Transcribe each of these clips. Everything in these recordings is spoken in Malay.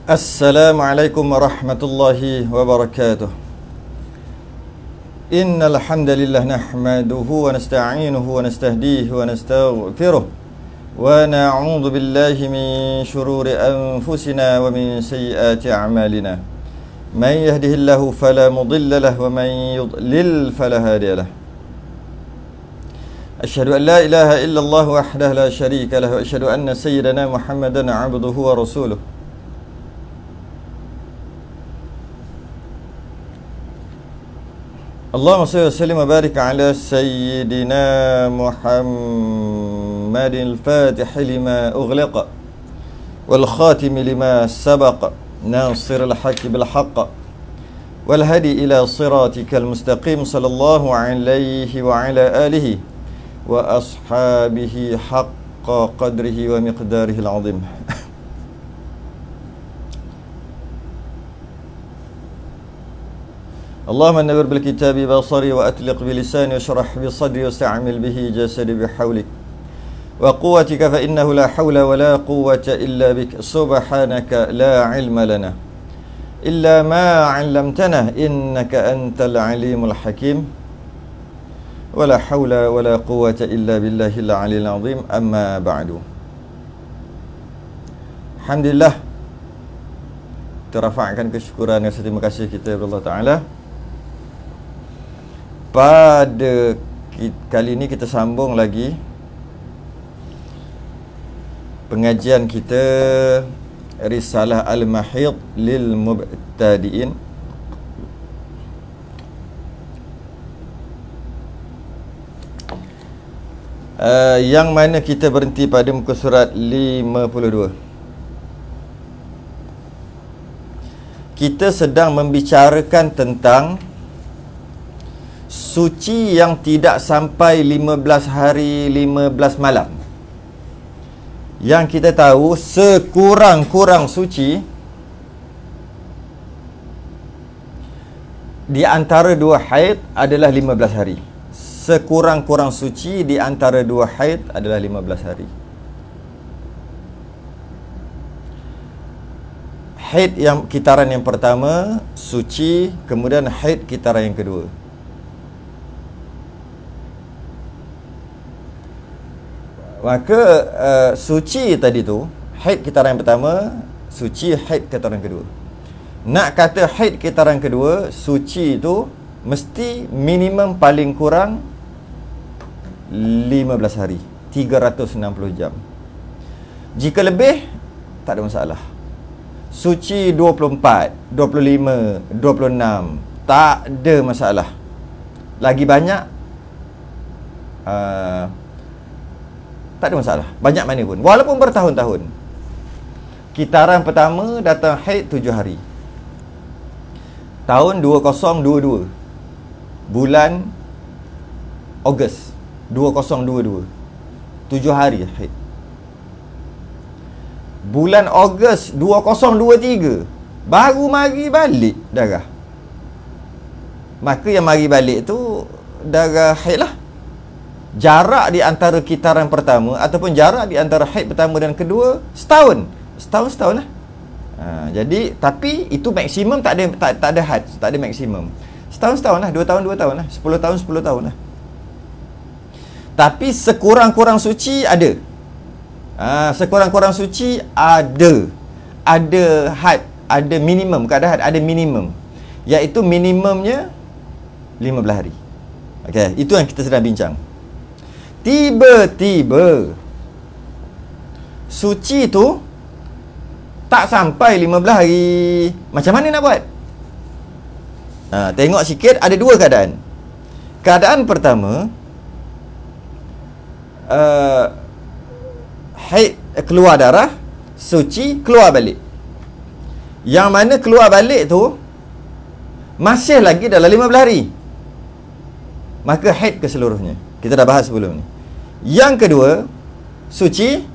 Assalamualaikum warahmatullahi wabarakatuh. Innal hamdalillah nahmaduhu wa nasta'inuhu wa nastahdihi wa nastaghfiruh wa na'udzu billahi min shururi anfusina wa min sayyiati a'malina. Man yahdihillahu fala mudilla lahu wa man yudlil fala hadiya lahu. Asyhadu an la ilaha illallah wahdahu la syarika lahu wa asyhadu anna sayyidana Muhammadan 'abduhu wa rasuluh. Allahumma salli wa sallim wa barik ala sayyidina Muhammadin al-fatih lima ughliqa wal khatim lima sabaqa nasir al-haqq bil haqq wal hadi ila siratikal mustaqim sallallahu alaihi wa ala alihi wa ashabihi haqqa qadrihi wa miqdarihi al-azim. Allahumma nawwir bil kitabi basari wa atliq bi lisani wa shrah bi sadri wa sta'mil bihi jasadi bi hawlik wa quwwatika fa innahu la hawla wa la quwwata illa bik subhanaka la ilma lana illa ma 'allamtana innaka antal alimul hakim wa la hawla wa la quwwata illa billahil aliyil azim. Amma ba'du. Alhamdulillah, terafakkan kesyukuran dan terima kasih kita kepada Allah Ta'ala. Pada kali ini kita sambung lagi pengajian kita Risalah Al-Mahid lil Mubtadi'in. Yang mana kita berhenti pada muka surat 52. Kita sedang membicarakan tentang suci yang tidak sampai 15 hari 15 malam. Yang kita tahu sekurang-kurang suci di antara dua haid adalah 15 hari. Sekurang-kurang suci di antara dua haid adalah 15 hari. Haid yang kitaran yang pertama suci, kemudian haid kitaran yang kedua. Maka suci tadi tu, haid kitaran yang pertama, suci haid kitaran yang kedua. Nak kata haid kitaran kedua, suci tu mesti minimum paling kurang 15 hari, 360 jam. Jika lebih, tak ada masalah. Suci 24, 25, 26, tak ada masalah. Lagi banyak, tak ada masalah. Banyak mana pun, walaupun bertahun-tahun. Kitaran pertama datang haid 7 hari. Tahun 2022, bulan Ogos 2022, 7 hari haid. Bulan Ogos 2023 baru mari balik darah. Maka yang mari balik tu darah haid lah. Jarak di antara kitaran pertama ataupun jarak di antara haid pertama dan kedua setahun lah. Jadi tapi itu maksimum, tak ada had, tak ada maksimum. Setahun lah, 2 tahun lah, 10 tahun lah. Tapi sekurang-kurang suci ada. Sekurang-kurang suci ada had, ada minimum, bukan ada had, ada minimum. Iaitu minimumnya 15 hari. Okey, itu yang kita sedang bincang. Tiba-tiba suci tu tak sampai 15 hari. Macam mana nak buat? Tengok sikit, ada dua keadaan. Keadaan pertama, haid keluar darah, suci keluar balik. Yang mana keluar balik tu masih lagi dalam 15 hari, maka haid keseluruhnya. Kita dah bahas sebelum ni. Yang kedua, suci.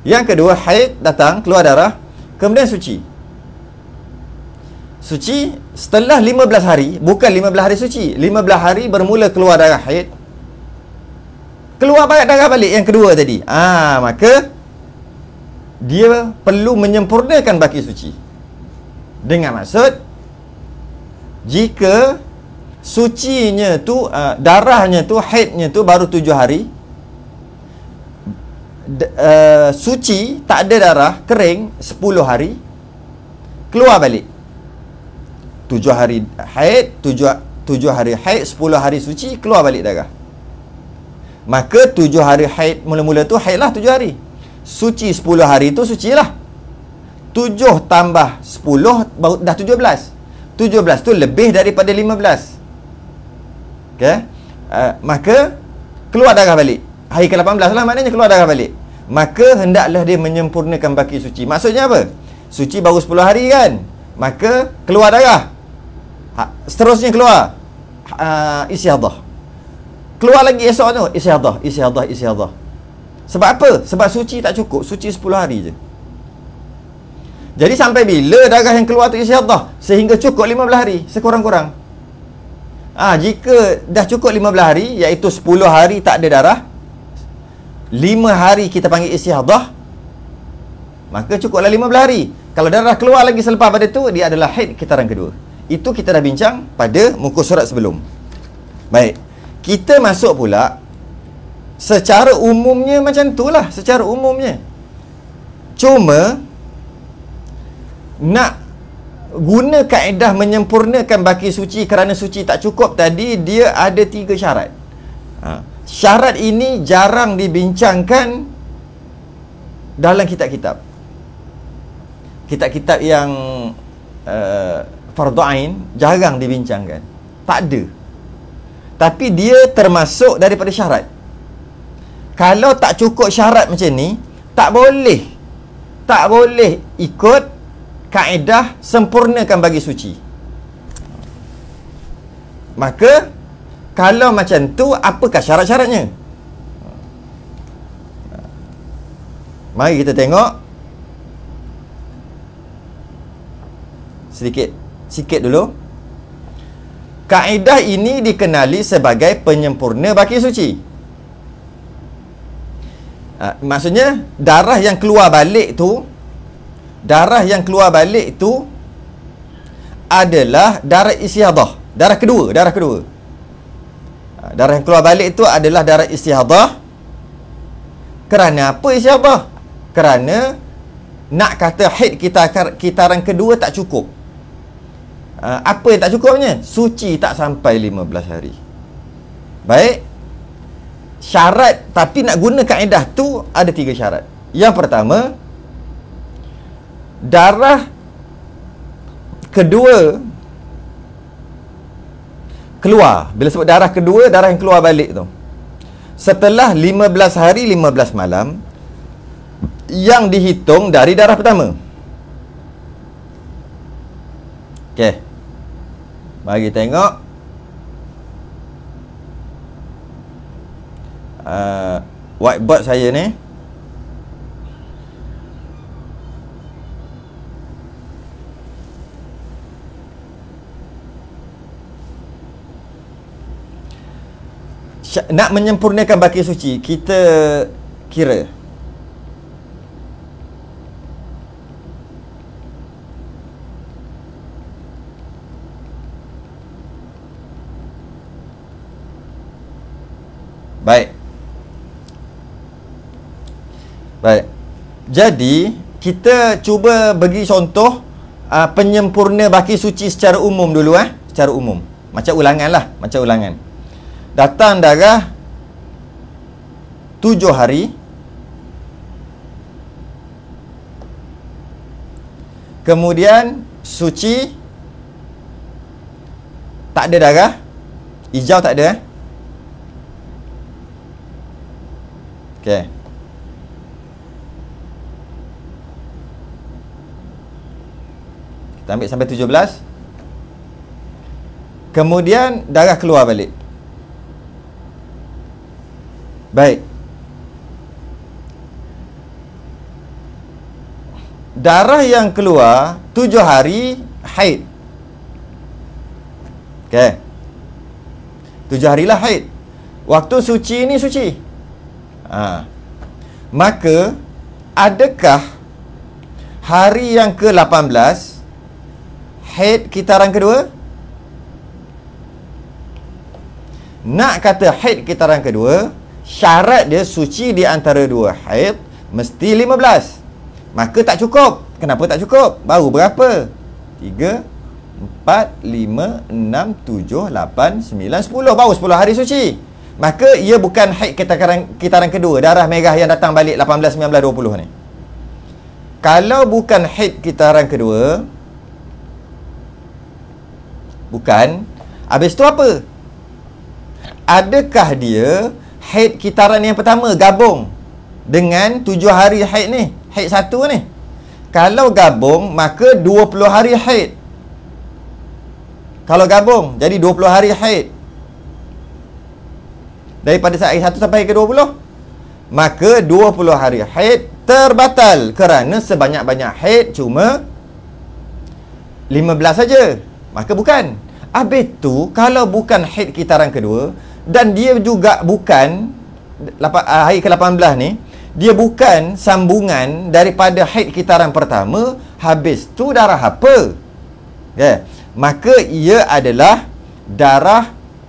Yang kedua, haid datang, keluar darah, kemudian suci. Suci setelah 15 hari, bukan 15 hari suci. 15 hari bermula keluar darah haid, keluar darah balik yang kedua tadi. Maka dia perlu menyempurnakan baki suci. Dengan maksud, jika sucinya tu, darahnya tu, haidnya tu baru 7 hari, suci, tak ada darah, kering 10 hari, keluar balik. 7 hari haid, 7 hari haid, 10 hari suci, keluar balik darah. Maka 7 hari haid, mula-mula tu haid lah 7 hari. Suci 10 hari tu suci lah. 7 tambah 10 baru dah 17. 17 tu lebih daripada 15. Okay? Maka keluar darah balik. Hari ke-18 lah maknanya keluar darah balik. Maka hendaklah dia menyempurnakan baki suci. Maksudnya apa? Suci baru 10 hari kan? Maka keluar darah. Seterusnya keluar istihadah. Keluar lagi esok tu istihadah. Sebab apa? Sebab suci tak cukup. Suci 10 hari je. Jadi sampai bila darah yang keluar tu istihadah? Sehingga cukup 15 hari sekurang-kurang. Jika dah cukup 15 hari, iaitu 10 hari tak ada darah, 5 hari kita panggil istihadah, maka cukuplah 15 hari. Kalau darah keluar lagi selepas pada tu, dia adalah haid kitaran kedua. Itu kita dah bincang pada muka surat sebelum. Baik, kita masuk pula secara umumnya macam tu lah. Secara umumnya, cuma nak guna kaedah menyempurnakan baki suci kerana suci tak cukup tadi, dia ada 3 syarat. Syarat ini jarang dibincangkan dalam kitab-kitab. Kitab-kitab yang fardu ain jarang dibincangkan. Tak ada. Tapi dia termasuk daripada syarat. Kalau tak cukup syarat macam ni, tak boleh ikut kaedah sempurnakan bagi suci. Maka kalau macam tu, apakah syarat-syaratnya? Mari kita tengok sikit dulu. Kaedah ini dikenali sebagai penyempurna baki suci. Maksudnya darah yang keluar balik tu adalah darah istihadah, darah kedua. Darah yang keluar balik itu adalah darah istihadah. Kerana apa istihadah? Kerana nak kata haid kitaran kedua tak cukup. Apa yang tak cukupnya? Suci tak sampai 15 hari. Baik. Syarat, tapi nak guna kaedah tu ada 3 syarat. Yang pertama, darah kedua keluar. Bila sebut darah kedua, darah yang keluar balik tu, setelah 15 hari 15 malam yang dihitung dari darah pertama. Okey, mari tengok whiteboard saya ni. Nak menyempurnakan baki suci, kita kira baik. Jadi kita cuba bagi contoh penyempurna baki suci secara umum dulu. Secara umum, macam ulangan lah. Datang darah 7 hari, kemudian suci, tak ada darah, hijau tak ada. Okey, kita ambil sampai 17. Kemudian darah keluar balik. Baik. Darah yang keluar 7 hari haid. Okey, 7 harilah haid. Waktu suci ni suci. Maka adakah hari yang ke-18 haid kitaran kedua. Nak kata haid kitaran kedua, syarat dia suci di antara dua haid mesti 15. Maka tak cukup. Kenapa tak cukup? Baru berapa? 3, 4, 5, 6, 7, 8, 9, 10. Baru 10 hari suci. Maka ia bukan haid kitaran kedua, darah merah yang datang balik 18, 19, 20 ni. Kalau bukan haid kitaran kedua, bukan, habis tu apa? Adakah dia haid kitaran yang pertama gabung dengan 7 hari haid ni, haid satu ni? Kalau gabung, maka 20 hari haid. Kalau gabung, jadi 20 hari haid. Daripada saat hari 1 sampai ke 20, maka 20 hari haid terbatal kerana sebanyak-banyak haid cuma 15 saja. Maka bukan. Habis tu, kalau bukan haid kitaran kedua, dan dia juga bukan hari ke-18 ni, dia bukan sambungan daripada haid kitaran pertama, habis tu darah apa? Maka ia adalah darah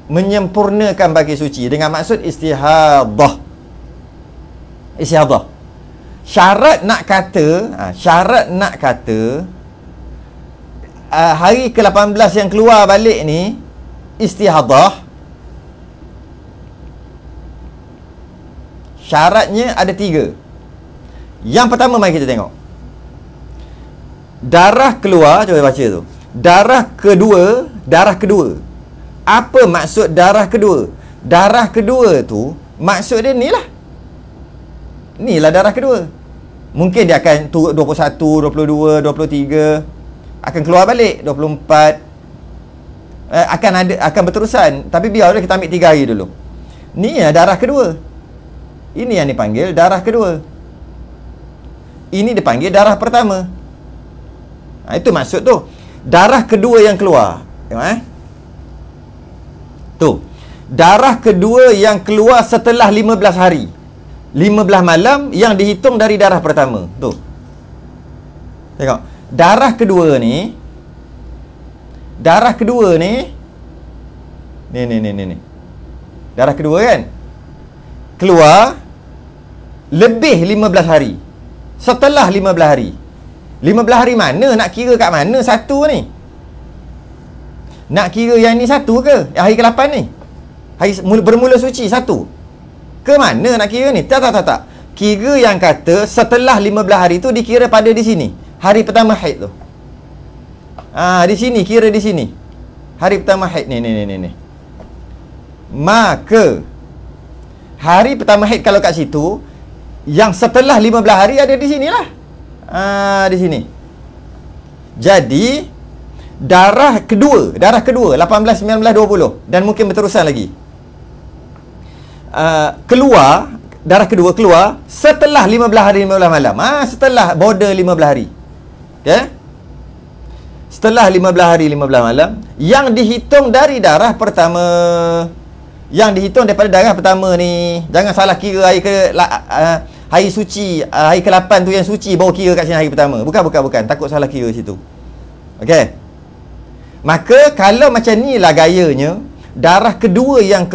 menyempurnakan bagi suci dengan maksud istihadah. Istihadah. Syarat nak kata hari ke-18 yang keluar balik ni istihadah. Syaratnya ada 3. Yang pertama, mari kita tengok. Darah keluar, cuba baca tu. Darah kedua. Apa maksud darah kedua? Darah kedua tu, maksud dia ni lah. Inilah darah kedua. Mungkin dia akan turut 21, 22, 23. Akan keluar balik 24. Akan berterusan. Tapi biarlah kita ambil 3 hari dulu. Ni ya darah kedua. Ini yang dipanggil darah kedua. Ini dipanggil darah pertama. Itu maksud tu. Darah kedua yang keluar. Tengok tu. Darah kedua yang keluar setelah 15 hari. 15 malam yang dihitung dari darah pertama. Tu. Tengok. Darah kedua ni. Ni. Darah kedua kan? Keluar lebih 15 hari. Setelah 15 hari. 15 hari mana? Nak kira kat mana satu ni? Nak kira yang ni satu ke? Hari ke-8 ni? Hari bermula suci satu? Ke mana nak kira ni? Tak. Kira yang kata setelah 15 hari tu dikira pada di sini. Hari pertama haid tu. Di sini, kira di sini. Hari pertama haid ni. Maka hari pertama haid kalau kat situ, yang setelah 15 hari ada di sinilah. Di sini. Jadi darah kedua 18, 19, 20 dan mungkin berterusan lagi. Darah kedua keluar setelah 15 hari 15 malam. Setelah border 15 hari. Okey? Setelah 15 hari 15 malam yang dihitung dari darah pertama. Yang dihitung daripada darah pertama ni. Jangan salah kira hari suci, hari ke-8 tu yang suci baru kira kat sini hari pertama. Bukan. Takut salah kira situ. Okey. Maka kalau macam ni lah gayanya, darah kedua yang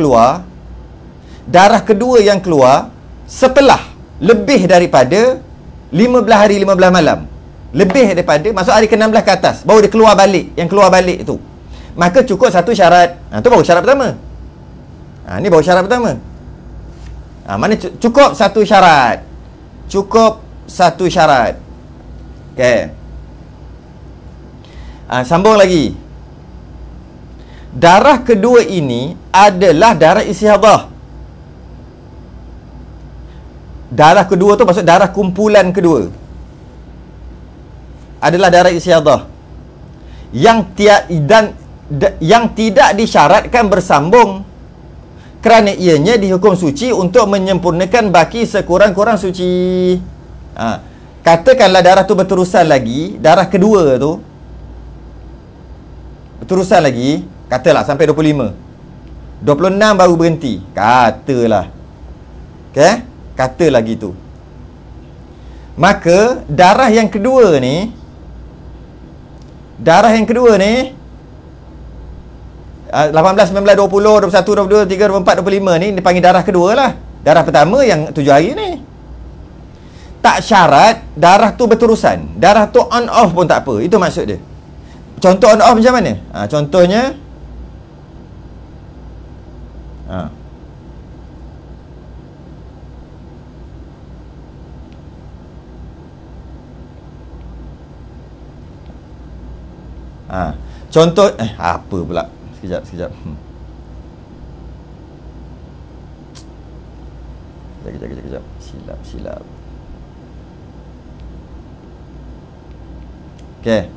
keluar setelah lebih daripada 15 hari 15 malam. Lebih daripada, maksud hari ke-16 ke atas, baru dia keluar balik. Yang keluar balik tu, maka cukup satu syarat. Tu baru syarat pertama. Ni baru syarat pertama. Mana cukup satu syarat. Okey. Sambung lagi. Darah kedua ini adalah darah istihadah. Darah kedua tu maksud darah kumpulan kedua. Adalah darah istihadah. Yang tidak disyaratkan bersambung. Kerana ianya dihukum suci untuk menyempurnakan baki sekurang-kurang suci. Katakanlah darah tu berterusan lagi, darah kedua tu berterusan lagi, katalah sampai 25. 26 baru berhenti. Katalah. Okey? Kata lagi tu. Maka darah yang kedua ni 18, 19, 20, 21, 22, 23, 24, 25 ni dipanggil darah kedua lah. Darah pertama yang 7 hari ni. Tak syarat darah tu berterusan. Darah tu on off pun tak apa. Itu maksud dia. Contoh on off macam mana? Contohnya contoh apa pula? Sekejap. Sekejap. Silap. Okey.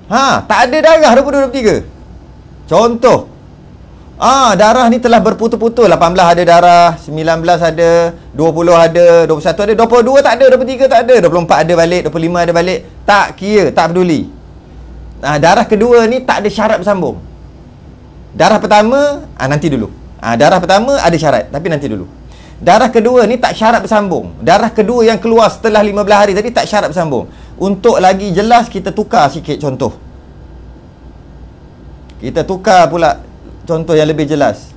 Tak ada darah 22, 23. Contoh. Darah ni telah berputus-putus. 18 ada darah, 19 ada, 20 ada, 21 ada, 22 tak ada, 23 tak ada, 24 ada balik, 25 ada balik. Tak kira, tak peduli. Darah kedua ni tak ada syarat bersambung. Darah pertama nanti dulu. Darah pertama ada syarat, tapi nanti dulu. Darah kedua ni tak syarat bersambung. Darah kedua yang keluar setelah 15 hari tadi tak syarat bersambung. Untuk lagi jelas kita tukar sikit contoh. Kita tukar pula contoh yang lebih jelas.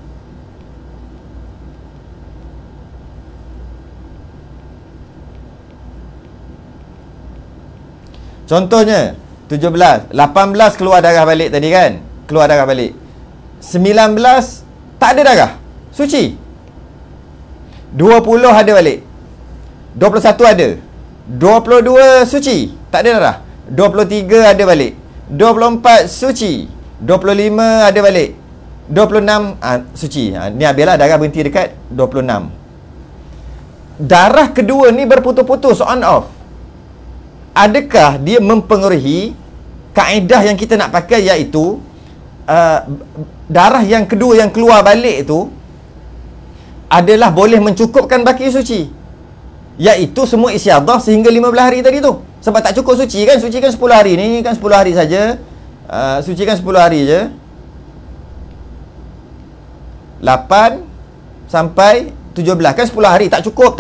Contohnya 17, 18 keluar darah balik tadi kan? Keluar darah balik. 19 tak ada darah, suci. 20 ada balik. 21 ada. 22 suci, tak ada darah. 23 ada balik. 24 suci. 25 ada balik. 26 suci. Ni habislah darah berhenti dekat 26. Darah kedua ni berputus-putus, on off. Adakah dia mempengaruhi kaedah yang kita nak pakai, iaitu darah yang kedua yang keluar balik tu adalah boleh mencukupkan baki suci, iaitu semua istiadah sehingga 15 hari tadi tu. Sebab tak cukup suci kan? Suci kan 10 hari ni kan, 10 hari saja. Suci kan 10 hari je. 8 sampai 17 kan 10 hari. Tak cukup.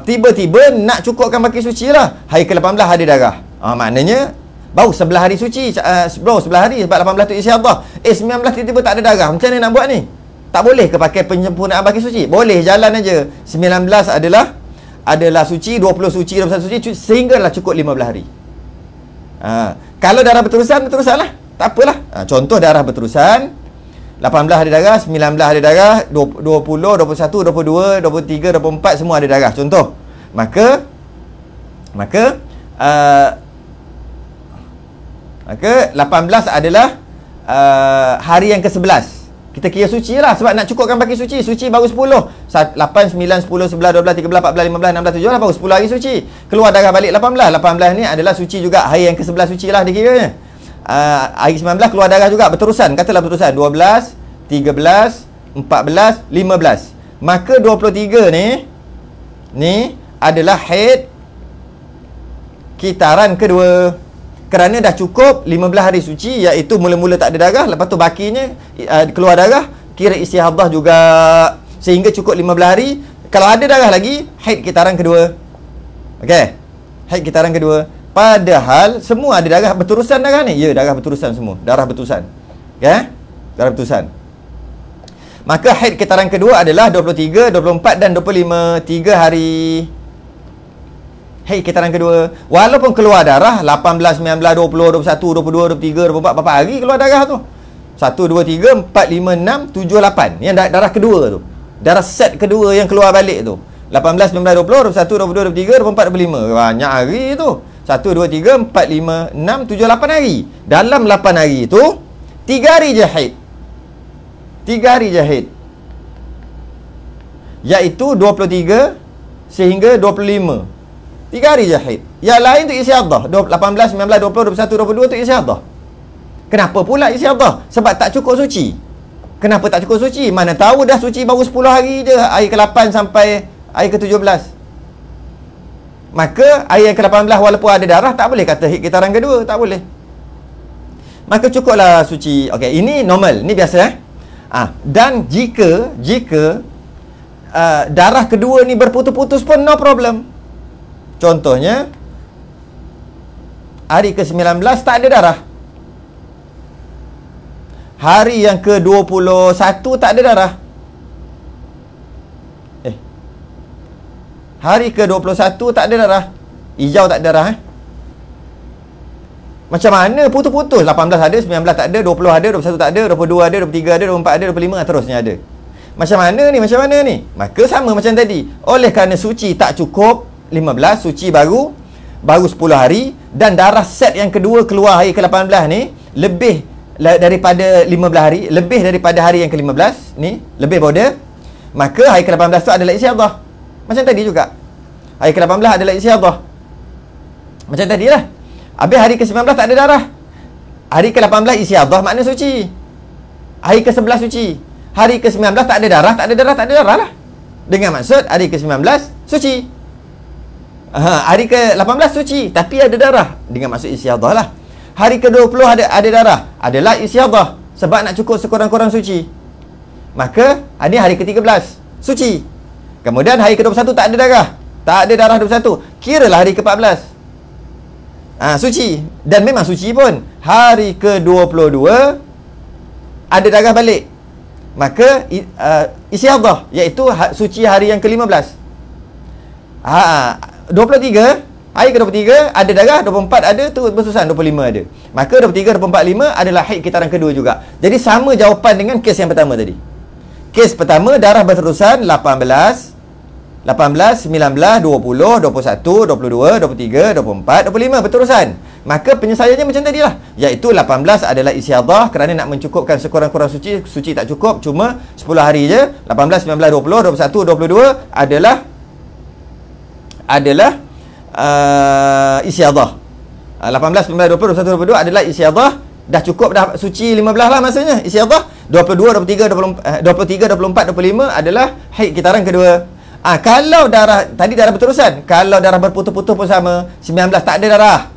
Tiba-tiba nak cukupkan baki suci lah. Hari ke-18 ada darah. Maknanya baru 11 hari suci. Bro, 11 hari sebab 18 tu istiadah. 19 tiba-tiba tak ada darah. Macam mana nak buat ni? Tak boleh ke pakai penyempurnaan baki suci? Boleh, jalan aja. 19 adalah suci, 20 suci, 21 suci, sehinggalah cukup 15 hari. Kalau darah berterusan lah. Tak apalah. Contoh darah berterusan, 18 ada darah, 19 ada darah, 20, 21, 22, 23, 24 semua ada darah. Contoh. Maka 18 adalah hari yang ke-11. Kita kira suci lah, sebab nak cukupkan baki suci. Suci baru 10. 8, 9, 10, 11, 12, 13, 14, 15, 16, 17 baru 10 hari suci. Keluar darah balik 18. 18 ni adalah suci juga. Hari yang ke-11 suci lah dikiranya. Hari 19 keluar darah juga berterusan. Katalah berterusan 12, 13, 14, 15. Maka 23 ni adalah haid kitaran kedua. Kerana dah cukup 15 hari suci, iaitu mula-mula tak ada darah, lepas tu bakinya keluar darah, kira istihadah juga, sehingga cukup 15 hari. Kalau ada darah lagi, haid kitaran kedua. Okey, haid kitaran kedua. Padahal semua ada darah berterusan darah ni. Ya, darah berterusan semua. Darah berterusan. Okey? Darah berterusan. Maka haid kitaran kedua adalah 23, 24 dan 25. 3 hari haid kitaran kedua. Walaupun keluar darah 18, 19, 20, 21, 22, 23, 24, berapa hari keluar darah tu? 1, 2, 3, 4, 5, 6, 7, 8. Yang darah kedua tu. Darah set kedua yang keluar balik tu. 18, 19, 20, 21, 22, 23, 24, 25. Banyak hari tu. 1, 2, 3, 4, 5, 6, 7, 8 hari. Dalam 8 hari tu 3 hari je haid. 3 hari je haid, iaitu 23 sehingga 25. 3 hari je haid. Yang lain tu istiadah. 18, 19, 20, 21, 22 tu istiadah. Kenapa pula istiadah? Sebab tak cukup suci. Kenapa tak cukup suci? Mana tahu dah suci baru 10 hari je, hari ke-8 sampai hari ke-17. Maka hari yang ke-18 walaupun ada darah, tak boleh kata haid kitaran kedua. Tak boleh. Maka cukuplah suci. Okey, ini normal. Ini biasa. Dan jika darah kedua ni berputus-putus pun no problem. Contohnya hari ke-19 tak ada darah. Hari yang ke-21 tak ada darah. Hari ke-21 tak ada darah. Hijau tak ada darah. Macam mana putus-putus? 18 ada, 19 tak ada, 20 ada, 21 tak ada, 22 ada, 23 ada, 24 ada, 25 terusnya ada. Macam mana ni? Macam mana ni? Maka sama macam tadi. Oleh kerana suci tak cukup 15, suci baru 10 hari, dan darah set yang kedua keluar hari ke-18 ni lebih daripada 15 hari, lebih daripada hari yang ke-15 ni, lebih border, maka hari ke-18 tu adalah istiadah. Macam tadi juga. Hari ke-18 adalah istiadah. Macam tadilah. Habis hari ke-19 tak ada darah. Hari ke-18 istiadah makna suci. Hari ke-11 suci. Hari ke-19 tak ada darah, tak ada darah lah. Dengan maksud hari ke-19 suci. Hari ke-18 suci tapi ada darah. Dengan maksud istiadah lah. Hari ke-20 ada darah, adalah istiadah. Sebab nak cukup sekurang-kurang suci. Maka ini hari ke-13 suci. Kemudian hari ke-21 tak ada darah. Tak ada darah 21. Kiralah hari ke-14 suci. Dan memang suci pun. Hari ke-22 ada darah balik. Maka istiadah, iaitu suci hari yang ke-15. 23, hari ke-23 ada darah, 24 ada, tu bersusan 25 ada. Maka 23, 24, 5 adalah haid kitaran kedua juga. Jadi sama jawapan dengan kes yang pertama tadi. Kes pertama darah berterusan 18, 19, 20, 21, 22, 23, 24, 25 berterusan. Maka penyelesaiannya macam tadilah, iaitu 18 adalah istiadah kerana nak mencukupkan sekurang-kurang suci. Suci tak cukup, cuma 10 hari je. 18, 19, 20, 21, 22 adalah istiadah. 18, 19, 20, 21, 22 adalah istiadah. Dah cukup dah suci 15 lah maksudnya istiadah. 22, 23, 24, 25 adalah haid kitaran kedua. Kalau darah tadi darah berterusan, kalau darah berputus-putus pun sama. 19 tak ada darah,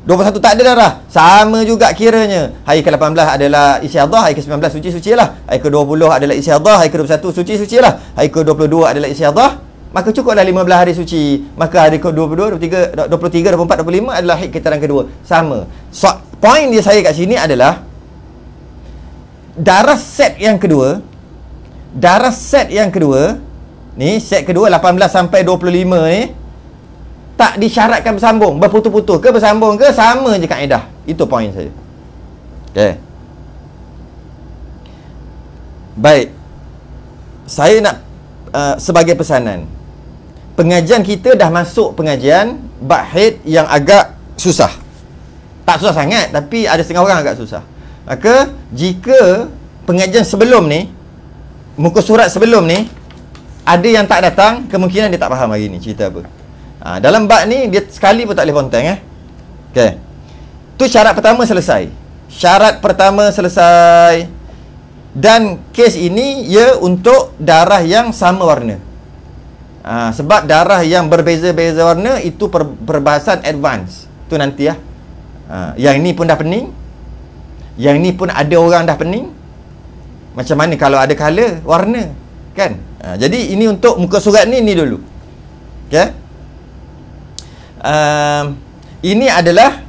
21 tak ada darah, sama juga kiranya. Hari ke-18 adalah istiadah, hari ke-19 suci lah. Hari ke-20 adalah istiadah, hari ke-21 suci lah. Hari ke-22 adalah istiadah. Maka cukuplah 15 hari suci. Maka hari ke-22, 23, 24, 25 adalah haid kitaran kedua. Sama. So, point dia saya kat sini adalah darah set yang kedua. Darah set yang kedua ni, set kedua 18 sampai 25 ni tak disyaratkan bersambung, berputus-putus ke bersambung ke, sama je kaedah. Itu poin saya. Okey. Baik. Saya nak sebagai pesanan, pengajian kita dah masuk pengajian bab haid yang agak susah. Tak susah sangat, tapi ada setengah orang agak susah. Maka jika pengajian sebelum ni, muka surat sebelum ni ada yang tak datang, kemungkinan dia tak faham hari ni cerita apa. Dalam bab ni dia sekali pun tak boleh ponteng Okey. Tu syarat pertama selesai. Syarat pertama selesai. Dan kes ini ia untuk darah yang sama warna. Sebab darah yang berbeza-beza warna itu perbahasan advance. Tu nanti yang ni pun dah pening. Yang ni pun ada orang dah pening. Macam mana kalau ada color warna, kan? Jadi ini untuk muka surat ni dulu. Okey. Ini adalah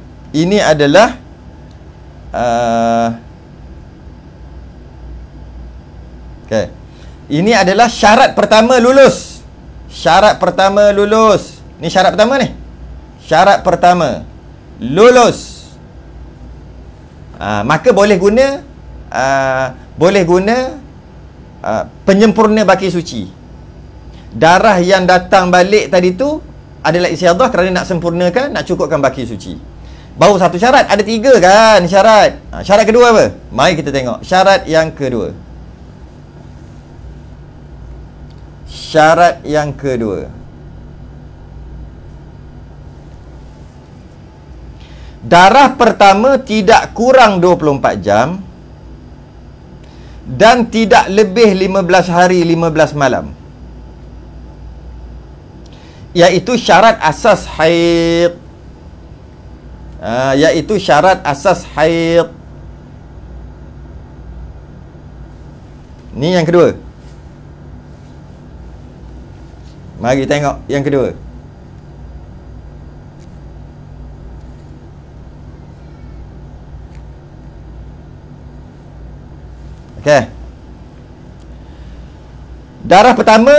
okey. Ini adalah syarat pertama lulus. Syarat pertama lulus. Ni syarat pertama ni. Syarat pertama lulus. Maka boleh guna penyempurna baki suci. Darah yang datang balik tadi tu adalah istiadah kerana nak sempurnakan, nak cukupkan baki suci. Baru satu syarat, ada 3 kan syarat. Syarat kedua apa? Mari kita tengok syarat yang kedua. Syarat yang kedua, darah pertama tidak kurang 24 jam dan tidak lebih 15 hari 15 malam. Iaitu syarat asas haid. Iaitu syarat asas haid. Ni yang kedua. Mari tengok yang kedua. Okey. Darah pertama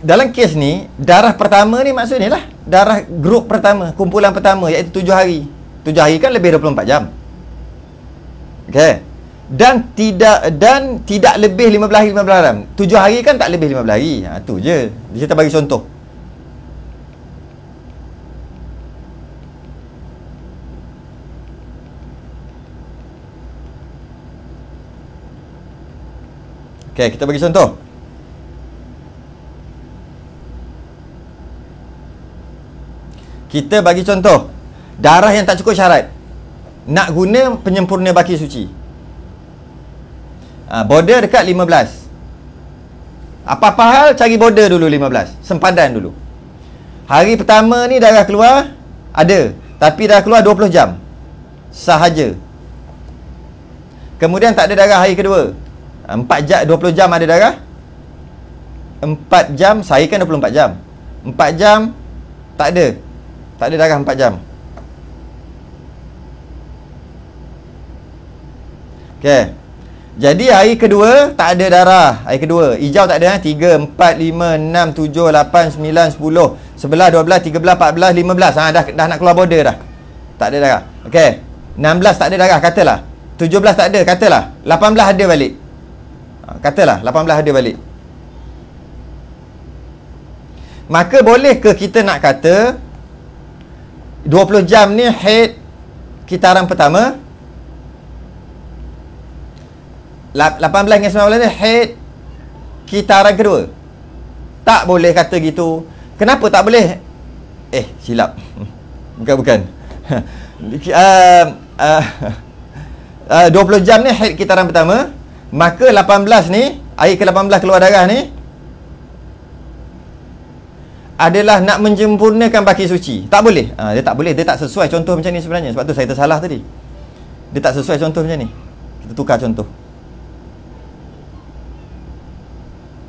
dalam kes ni, darah pertama ni maksudnya lah darah grup pertama, kumpulan pertama, iaitu 7 hari. 7 hari kan lebih 24 jam. Okey. Dan tidak lebih 15 hari. 7 hari kan tak lebih 15 hari. Tu je. Kita bagi contoh. Okey, kita bagi contoh. Kita bagi contoh. Darah yang tak cukup syarat. Nak guna penyempurna baki suci. Border dekat 15. Apa-apa hal cari border dulu 15. Sempadan dulu. Hari pertama ni darah keluar ada, tapi darah keluar 20 jam sahaja. Kemudian tak ada darah hari kedua. 4 jam, 20 jam ada darah. 4 jam, saya kan 24 jam. 4 jam tak ada. Tak ada darah 4 jam. Okey. Jadi hari kedua tak ada darah. Hari kedua hijau tak ada, 3, 4, 5, 6, 7, 8, 9, 10, 11, 12, 13, 14, 15. Dah nak keluar border dah. Tak ada darah. Okey. 16 tak ada darah, katalah. 17 tak ada, katalah. 18 ada balik. Katalah 18 ada balik. Maka boleh ke kita nak kata 20 jam ni haid kitaran pertama, 18 dengan 19 ni haid kitaran kedua? Tak boleh kata gitu. Kenapa tak boleh? Silap. Bukan. 20 jam ni haid kitaran pertama, maka 18 ni, hari ke-18 keluar darah ni adalah nak menyempurnakan baki suci. Tak boleh. Dia tak boleh. Dia tak sesuai contoh macam ni sebenarnya. Sebab tu saya tersalah tadi. Dia tak sesuai contoh macam ni. Kita tukar contoh.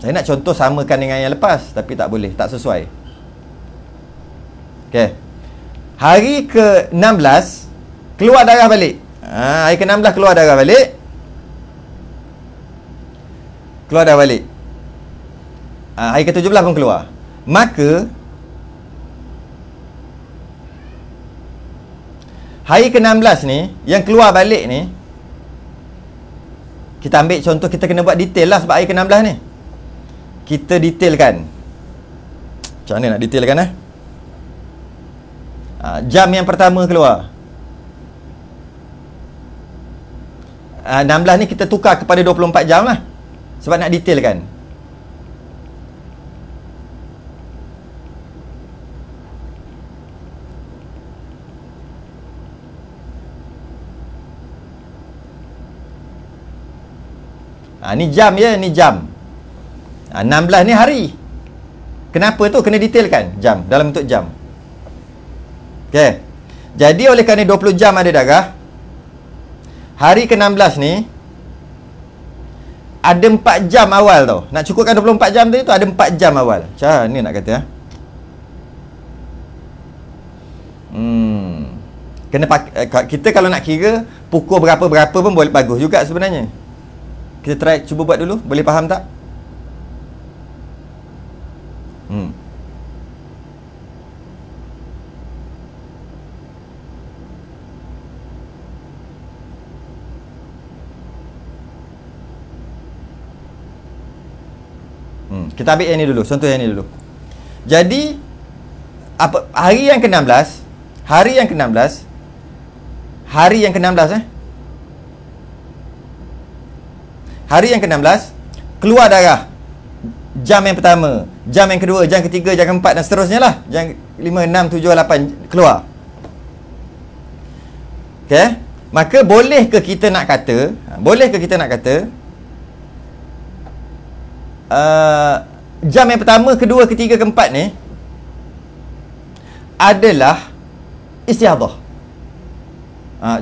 Saya nak contoh samakan dengan yang lepas, tapi tak boleh. Tak sesuai. Okey. Hari ke-16 keluar darah balik. Hari ke-16 keluar darah balik. Keluar darah balik. Hari ke-17 pun keluar. Maka hari ke-16 ni yang keluar balik ni, kita ambil contoh, kita kena buat detail lah sebab hari ke-16 ni kita detailkan. Macam mana nak detailkan jam yang pertama keluar. 16 ni kita tukar kepada 24 jam lah sebab nak detailkan. Ni jam ya, ni jam. 16 ni hari. Kenapa tu? Kena detailkan jam, dalam bentuk jam. Okey. Jadi oleh kerana 20 jam ada darah, hari ke-16 ni ada 4 jam awal tau. Nak cukupkan 24 jam tadi tu, ada 4 jam awal. Macam ni nak kata kena kita kalau nak kira pukul berapa-berapa pun boleh, bagus juga sebenarnya. Kita try, cuba buat dulu. Boleh faham tak? Kita ambil yang ni dulu. Contoh yang ni dulu. Jadi hari yang ke-16, hari yang ke-16 hari yang ke-16 keluar darah. Jam yang pertama, jam yang kedua, jam ketiga, jam keempat dan seterusnya lah. Jam 5, 6, 7, 8 keluar. Okey. Maka boleh ke kita nak kata jam yang pertama, kedua, ketiga, keempat ni adalah istiadah.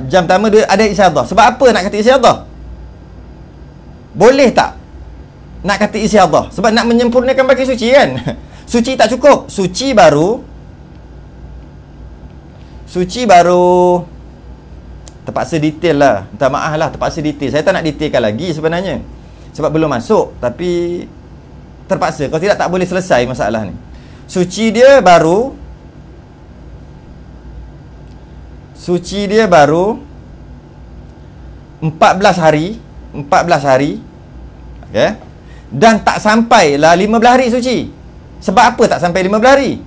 Jam pertama dia ada istiadah. Sebab apa nak kata istiadah? Boleh tak nak kata istiadah? Sebab nak menyempurnakan baki suci kan. Suci tak cukup. Suci baru terpaksa detail lah. Minta maaf lah, terpaksa detail. Saya tak nak detailkan lagi sebenarnya, sebab belum masuk. Tapi terpaksa, kalau tidak tak boleh selesai masalah ni. Suci dia baru 14 hari. Okay? Dan tak sampailah 15 hari suci. Sebab apa tak sampai 15 hari?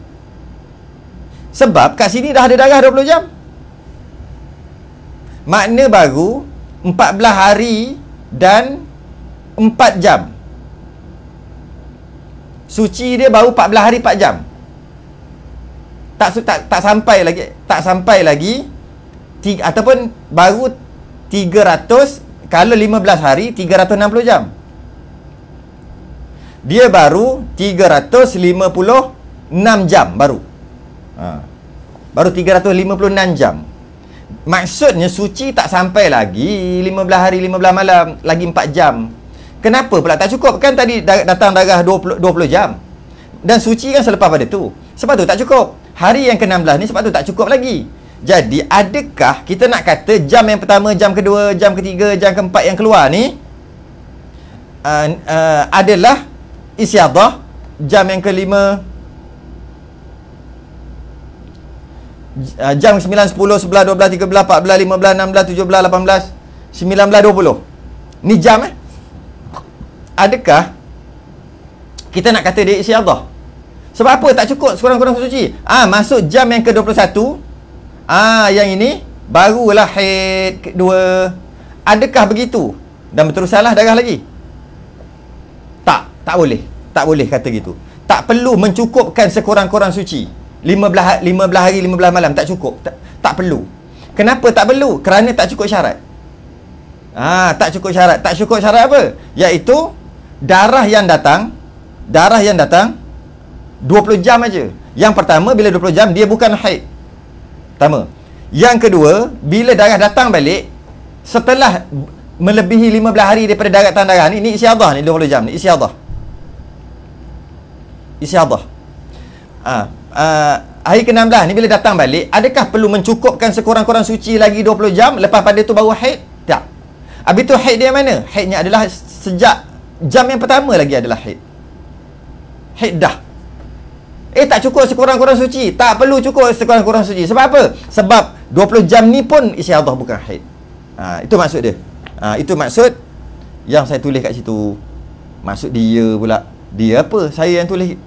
Sebab kat sini dah ada darah 20 jam. Makna baru 14 hari dan 4 jam. Suci dia baru 14 hari 4 jam. Tak sampai lagi ataupun baru 300, kalau 15 hari 360 jam. Dia baru 356 jam baru. Baru 356 jam. Maksudnya suci tak sampai lagi 15 hari 15 malam, lagi 4 jam. Kenapa pula tak cukup? Kan tadi datang darah 20 jam. Dan suci kan selepas pada tu. Sebab tu tak cukup. Hari yang ke-16 ni sebab tu tak cukup lagi. Jadi adakah kita nak kata jam yang pertama, jam kedua, jam ketiga, jam keempat yang keluar ni adalah istiadah, jam yang kelima, jam 9, 10, 11, 12, 13, 14, 15, 16, 17, 18, 19, 20. Ni jam Adakah kita nak kata dia istiadah? Sebab apa tak cukup sekurang-kurang suci? Masuk jam yang ke-21. Yang ini barulah haid kedua. Adakah begitu? Dan berterusanlah darah lagi? Tak boleh. Tak boleh kata gitu. Tak perlu mencukupkan sekurang-kurang suci. 15 hari 15 malam tak cukup. Tak perlu. Kenapa tak perlu? Kerana tak cukup syarat. Tak cukup syarat. Tak cukup syarat apa? Iaitu darah yang datang 20 jam aja. Yang pertama, bila 20 jam dia bukan haid. Pertama. Yang kedua, bila darah datang balik setelah melebihi 15 hari daripada daratan darah ni istiadah ni 20 jam ni istiadah. Hari ke-16 ni bila datang balik, adakah perlu mencukupkan sekurang-kurang suci lagi 20 jam, lepas pada tu baru haid? Tak. Habis tu haid dia mana? Haidnya adalah sejak jam yang pertama lagi adalah haid. Haid dah. Tak cukup sekurang-kurang suci. Tak perlu cukup sekurang-kurang suci. Sebab apa? Sebab 20 jam ni pun istiadah, bukan haid. Itu maksud dia. Itu maksud yang saya tulis kat situ. Maksud dia pula. Dia apa? Saya yang tulis.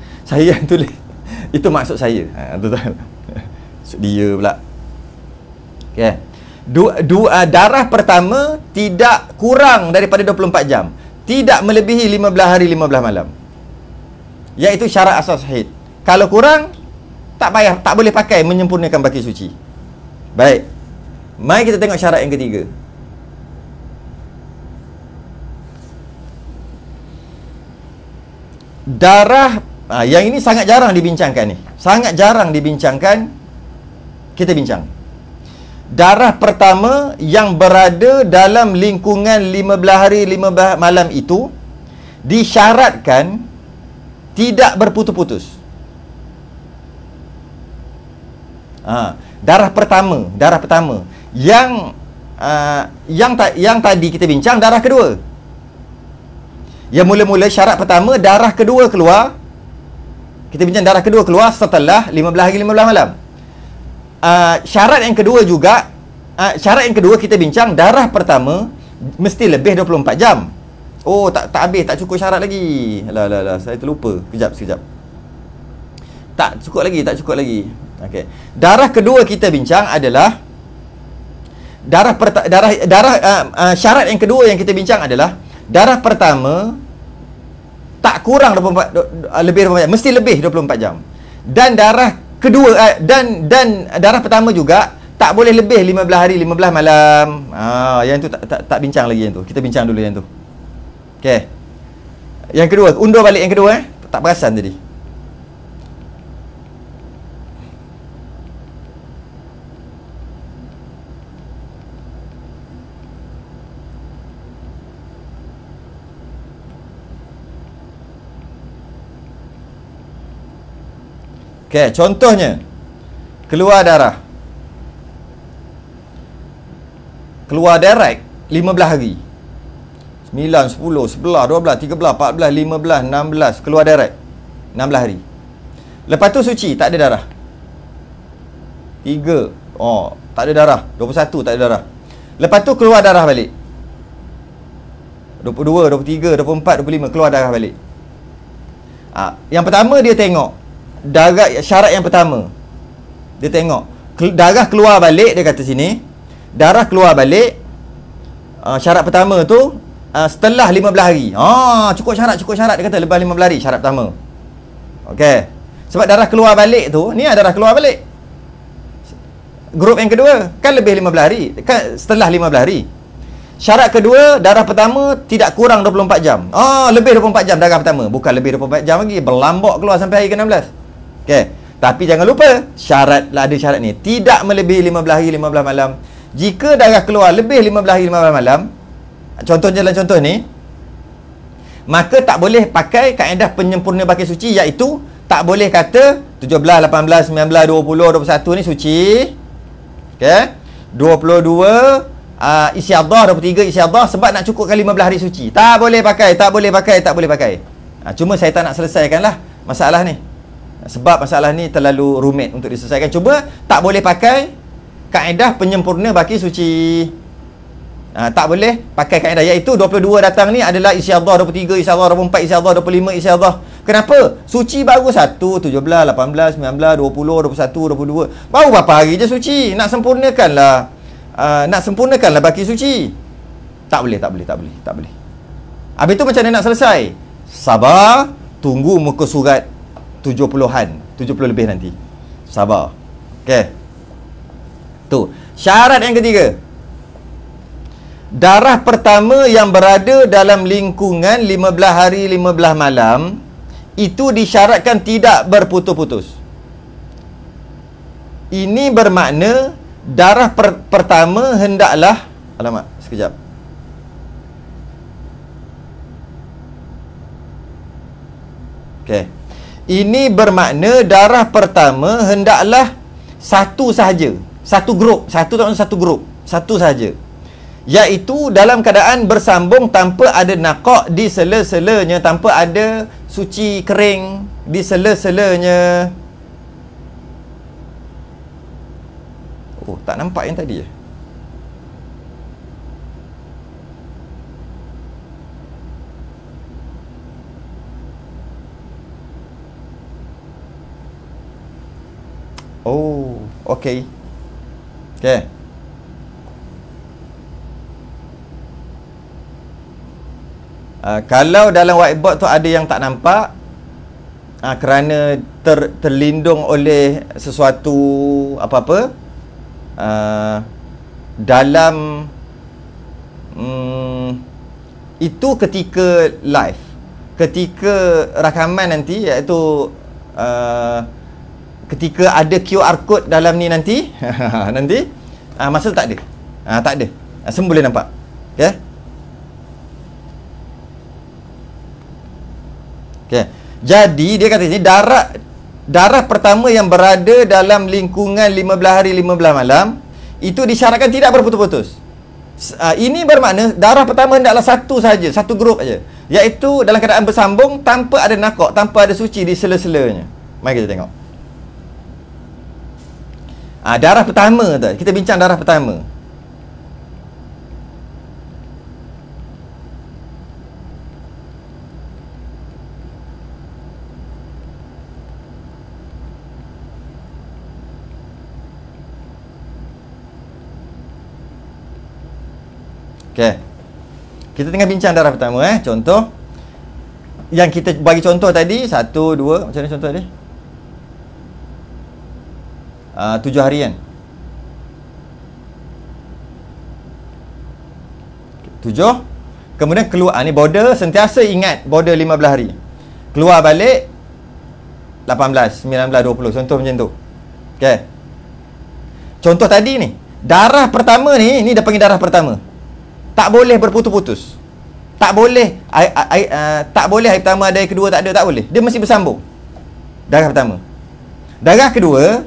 Itu maksud saya. Maksud dia pula. Okay. Darah pertama tidak kurang daripada 24 jam. Tidak melebihi 15 hari 15 malam. Iaitu syarat asas haid. Kalau kurang, tak payah, tak boleh pakai menyempurnakan baki suci. Baik. Mari kita tengok syarat yang ketiga. Darah, yang ini sangat jarang dibincangkan ni. Sangat jarang dibincangkan. Kita bincang. Darah pertama yang berada dalam lingkungan 15 hari 15 malam itu disyaratkan tidak berputus-putus. Darah pertama yang tadi kita bincang darah kedua. Yang mula-mula syarat pertama darah kedua keluar. Kita bincang darah kedua keluar setelah 15 hari 15 malam. Syarat yang kedua juga, syarat yang kedua kita bincang darah pertama mesti lebih 24 jam. Tak habis, tak cukup syarat lagi. Alah, saya terlupa. Sekejap. Tak cukup lagi. Okey. Darah kedua kita bincang adalah syarat yang kedua yang kita bincang adalah darah pertama tak kurang 24, lebih 24 jam, mesti lebih 24 jam. Dan darah kedua dan darah pertama juga tak boleh lebih 15 hari 15 malam. Yang tu tak bincang lagi yang tu. Kita bincang dulu yang tu. Okey. Yang kedua, undur balik yang kedua tak perasan tadi. Okey, contohnya keluar darah. Keluar direct 15 hari. 9, 10, 11, 12, 13, 14, 15, 16 keluar direct 16 hari. Lepas tu suci, tak ada darah. 3, tak ada darah. 21 tak ada darah. Lepas tu keluar darah balik. 22, 23, 24, 25 keluar darah balik. Yang pertama dia tengok darah, syarat yang pertama dia tengok darah keluar balik, dia kata sini darah keluar balik. Syarat pertama tu setelah 15 hari. Cukup syarat dia kata lepas 15 hari, syarat pertama. Okey. Sebab darah keluar balik tu, ni darah keluar balik. Grup yang kedua kan lebih 15 hari, kan setelah 15 hari. Syarat kedua, darah pertama tidak kurang 24 jam. Lebih 24 jam darah pertama, bukan lebih 24 jam lagi, berlambak keluar sampai hari ke-16. Okey. Tapi jangan lupa, ada syarat ni, tidak melebihi 15 hari 15 malam. Jika darah keluar lebih 15 hari 15 malam, contohnya dalam contoh ni, maka tak boleh pakai kaedah penyempurna baki suci, iaitu tak boleh kata 17, 18, 19, 20, 21 ni suci. Okey. 22 istiadah, 23 istiadah sebab nak cukupkan 15 hari suci. Tak boleh pakai. Cuma saya tak nak selesaikanlah masalah ni. Sebab masalah ni terlalu rumit untuk diselesaikan. Cuba tak boleh pakai kaedah penyempurna baki suci. Tak boleh pakai kaedah, iaitu 22 datang ni adalah istiadah, 23 istiadah, 24 istiadah, 25 istiadah. Kenapa? Suci baru 1, 17, 18, 19, 20, 21, 22. Baru berapa hari je suci? Nak sempurnakanlah baki suci. Tak boleh. Habis tu macam mana nak selesai? Sabar, tunggu muka surat 70-an, 70 lebih nanti. Sabar. Okey. Tu. Syarat yang ketiga. Darah pertama yang berada dalam lingkungan 15 hari 15 malam itu disyaratkan tidak berputus-putus. Ini bermakna darah pertama hendaklah, alamak, sekejap. Okey. Ini bermakna darah pertama hendaklah satu sahaja. Satu grup, satu sahaja. Iaitu dalam keadaan bersambung tanpa ada naqaq di sela-selanya, tanpa ada suci kering di sela-selanya. Tak nampak yang tadi je. Okey. Okey. Kalau dalam whiteboard tu ada yang tak nampak, kerana terlindung oleh sesuatu apa-apa dalam itu ketika live, ketika rakaman nanti, iaitu ketika ada QR code dalam ni nanti nanti masa tu tak ada. Tak ada. Semua boleh nampak. Okey. Okey. Jadi dia kata ni darah pertama yang berada dalam lingkungan 15 hari 15 malam itu disyaratkan tidak berputus-putus. Ini bermakna darah pertama hendaklah satu saja, satu grup saja, iaitu dalam keadaan bersambung tanpa ada naqaq, tanpa ada suci di sela-selanya. Mari kita tengok. Darah pertama tu, kita bincang darah pertama. Okey. Kita tengah bincang darah pertama contoh yang kita bagi contoh tadi 1, 2, macam mana contoh tadi? 7 harian. 7. Kemudian keluar, ni border, sentiasa ingat border 15 hari. Keluar balik 18, 19, 20. Contoh macam tu. Okey. Contoh tadi ni, darah pertama ni dah panggil darah pertama. Tak boleh berputus-putus. Tak boleh tak boleh hari pertama ada, hari kedua tak ada, tak boleh. Dia mesti bersambung. Darah pertama. Darah kedua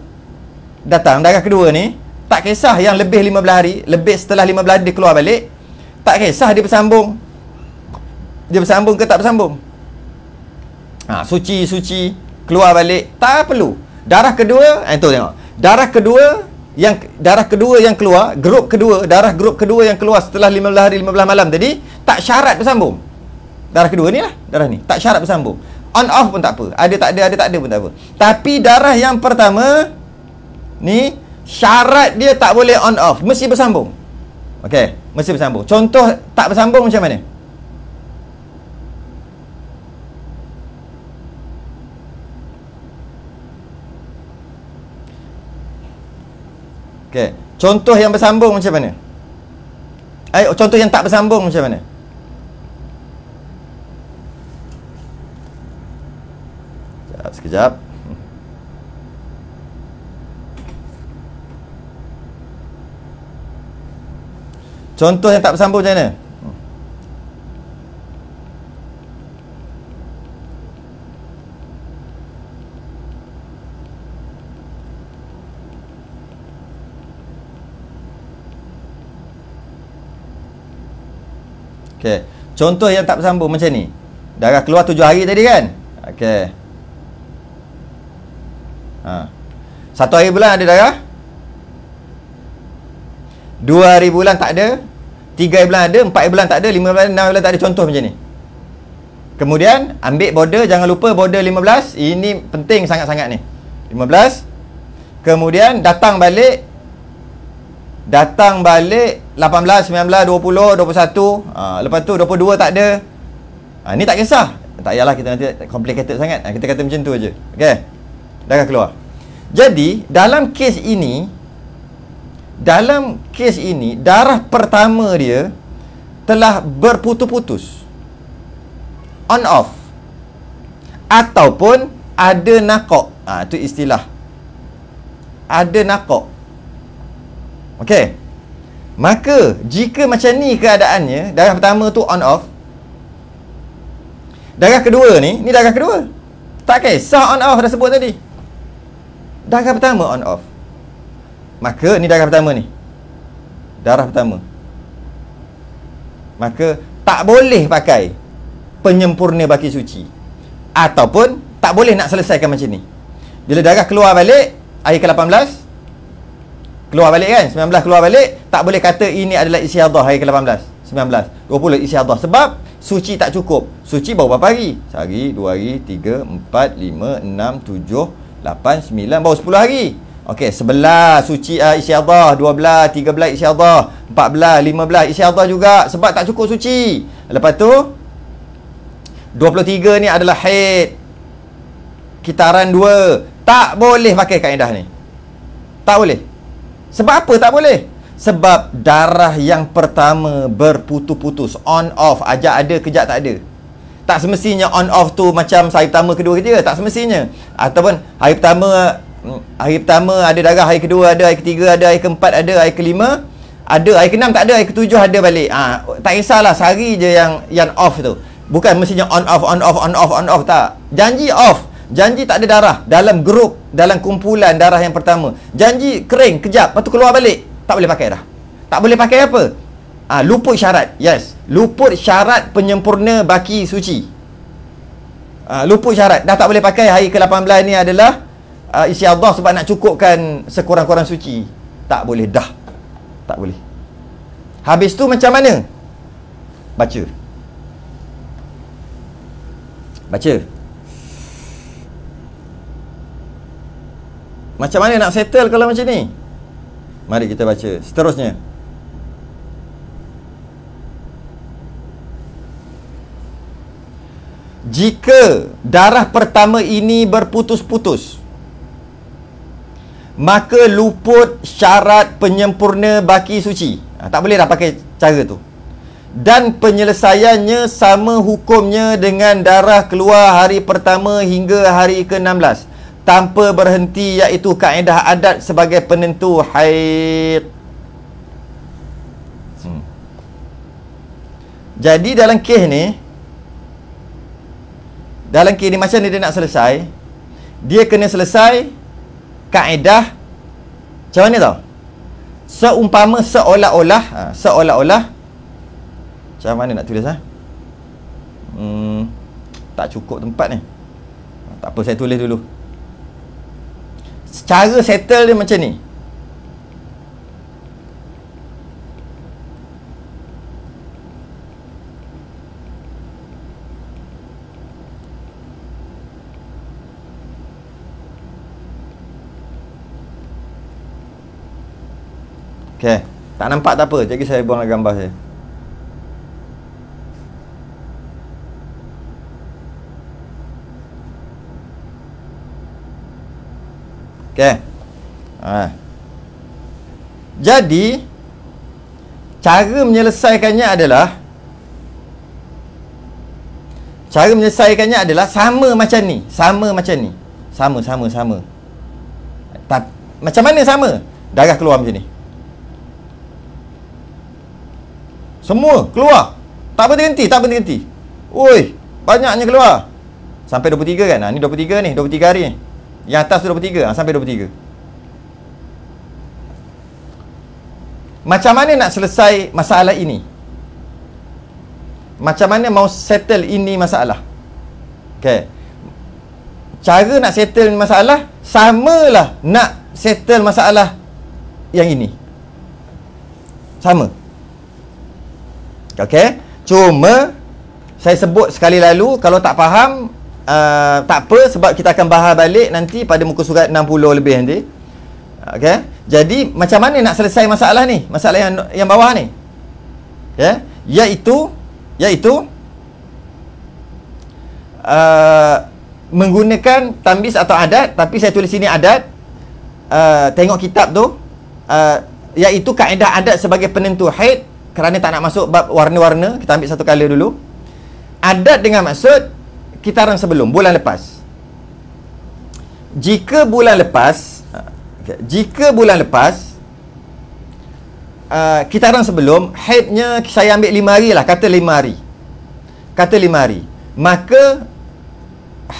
datang, darah kedua ni tak kisah yang lebih 15 hari, lebih setelah 15 hari dia keluar balik, tak kisah dia bersambung ke tak bersambung. Suci keluar balik, tak perlu. Darah kedua, itu tengok. Darah kedua yang keluar, darah grup kedua yang keluar setelah 15 hari 15 malam tadi, tak syarat bersambung. Darah kedua ni lah, darah ni tak syarat bersambung. On off pun tak apa. Ada tak ada pun tak apa. Tapi darah yang pertama ni syarat dia tak boleh on off, mesti bersambung. Okey, mesti bersambung. Contoh tak bersambung macam mana? Okey, contoh yang bersambung macam mana? Contoh yang tak bersambung macam mana? Sekejap. Contoh yang tak bersambung macam mana? Okey, contoh yang tak bersambung macam ni. Darah keluar 7 hari tadi kan? Okey. 1 hari bulan ada darah, 2 hari bulan tak ada, 3 hari bulan ada, 4 hari bulan tak ada, 5 bulan, 6 hari bulan tak ada. Contoh macam ni. Kemudian ambil border, jangan lupa border 15. Ini penting sangat-sangat ni. 15. Kemudian datang balik 18, 19, 20, 21. Lepas tu 22 tak ada. Ni tak kisah. Tak payahlah kita nanti complicated sangat. Kita kata macam tu aje. Okey. Darah keluar. Jadi dalam kes ini, darah pertama dia telah berputus-putus, on off, ataupun ada nakok. Itu istilah, ada nakok. Okey. Maka jika macam ni keadaannya, darah pertama tu on off, darah kedua ni darah kedua, tak kisah on off dah sebut tadi. Darah pertama on off. Maka ni darah pertama ni, darah pertama. Maka tak boleh pakai penyempurna baki suci, ataupun tak boleh nak selesaikan macam ni. Bila darah keluar balik hari ke-18, keluar balik kan, 19 keluar balik, tak boleh kata ini adalah istiadah hari ke-18, 19, 20 istiadah. Sebab suci tak cukup. Suci baru berapa hari? Sehari, 2 hari, 3, 4, 5, 6, 7, 8, 9, baru 10 hari. Okey, 11 suci istiadah, 12, 13 istiadah, 14, 15 istiadah juga, sebab tak cukup suci. Lepas tu 23 ni adalah haid, kitaran 2. Tak boleh pakai kaedah ni. Tak boleh. Sebab apa tak boleh? Sebab darah yang pertama berputus-putus, on off, ajak ada kejap tak ada. Tak semestinya on off tu macam hari pertama, kedua, ketiga, tak semestinya. Ataupun hari pertama ada darah, hari kedua ada, hari ketiga ada, hari keempat ada, hari kelima ada, hari keenam tak ada, hari ketujuh ada balik. Tak kisahlah, sehari je yang off tu. Bukan mestinya on off, tak. Janji off, janji tak ada darah dalam grup, dalam kumpulan darah yang pertama. Janji kering kejap, lepas tu keluar balik, tak boleh pakai dah. Tak boleh pakai apa? Luput syarat. Yes, luput syarat penyempurna baki suci. Luput syarat. Dah tak boleh pakai hari ke-18 ni adalah istiadah sebab nak cukupkan sekurang-kurang suci. Tak boleh dah. Tak boleh. Habis tu macam mana? Baca. Macam mana nak settle kalau macam ni? Mari kita baca seterusnya. Jika darah pertama ini berputus-putus, maka luput syarat penyempurna baki suci. Tak boleh dah pakai cara tu. Dan penyelesaiannya sama hukumnya dengan darah keluar hari pertama hingga hari ke-16 tanpa berhenti, iaitu kaedah adat sebagai penentu haid. Jadi dalam kes ni macam ni dia nak selesai, dia kena selesai kaedah macam mana tau? Seumpama seolah-olah seolah-olah macam mana nak tulis tak cukup tempat ni. Tak apa, saya tulis dulu. Cara settle dia macam ni. Okey, tak nampak tak apa. Jadi saya buang gambar saya. Okey. Jadi cara menyelesaikannya adalah sama macam ni. Sama. Macam mana sama? Darah keluar macam ni. Semua keluar. Tak berhenti. Oi, banyaknya keluar. Sampai 23 kan? Ni 23 ni, 23 hari ni. Yang atas tu 23, sampai 23. Macam mana nak selesai masalah ini? Macam mana mau settle ini masalah? Okey. Cara nak settle masalah samalah nak settle masalah yang ini. Sama. Okey, cuma saya sebut sekali lalu, kalau tak faham tak apa, sebab kita akan bahas balik nanti pada muka surat 60 lebih nanti. Okey, jadi macam mana nak selesai masalah ni? Masalah yang bawah ni. Ya, iaitu menggunakan tambis atau adat, tapi saya tulis sini adat. Tengok kitab tu, iaitu kaedah adat sebagai penentu haid. Kerana tak nak masuk bab warna-warna, kita ambil satu color dulu. Adat dengan maksud kitaran sebelum, bulan lepas. Jika bulan lepas kitaran sebelum, haidnya saya ambil 5 hari lah, kata 5 hari. Maka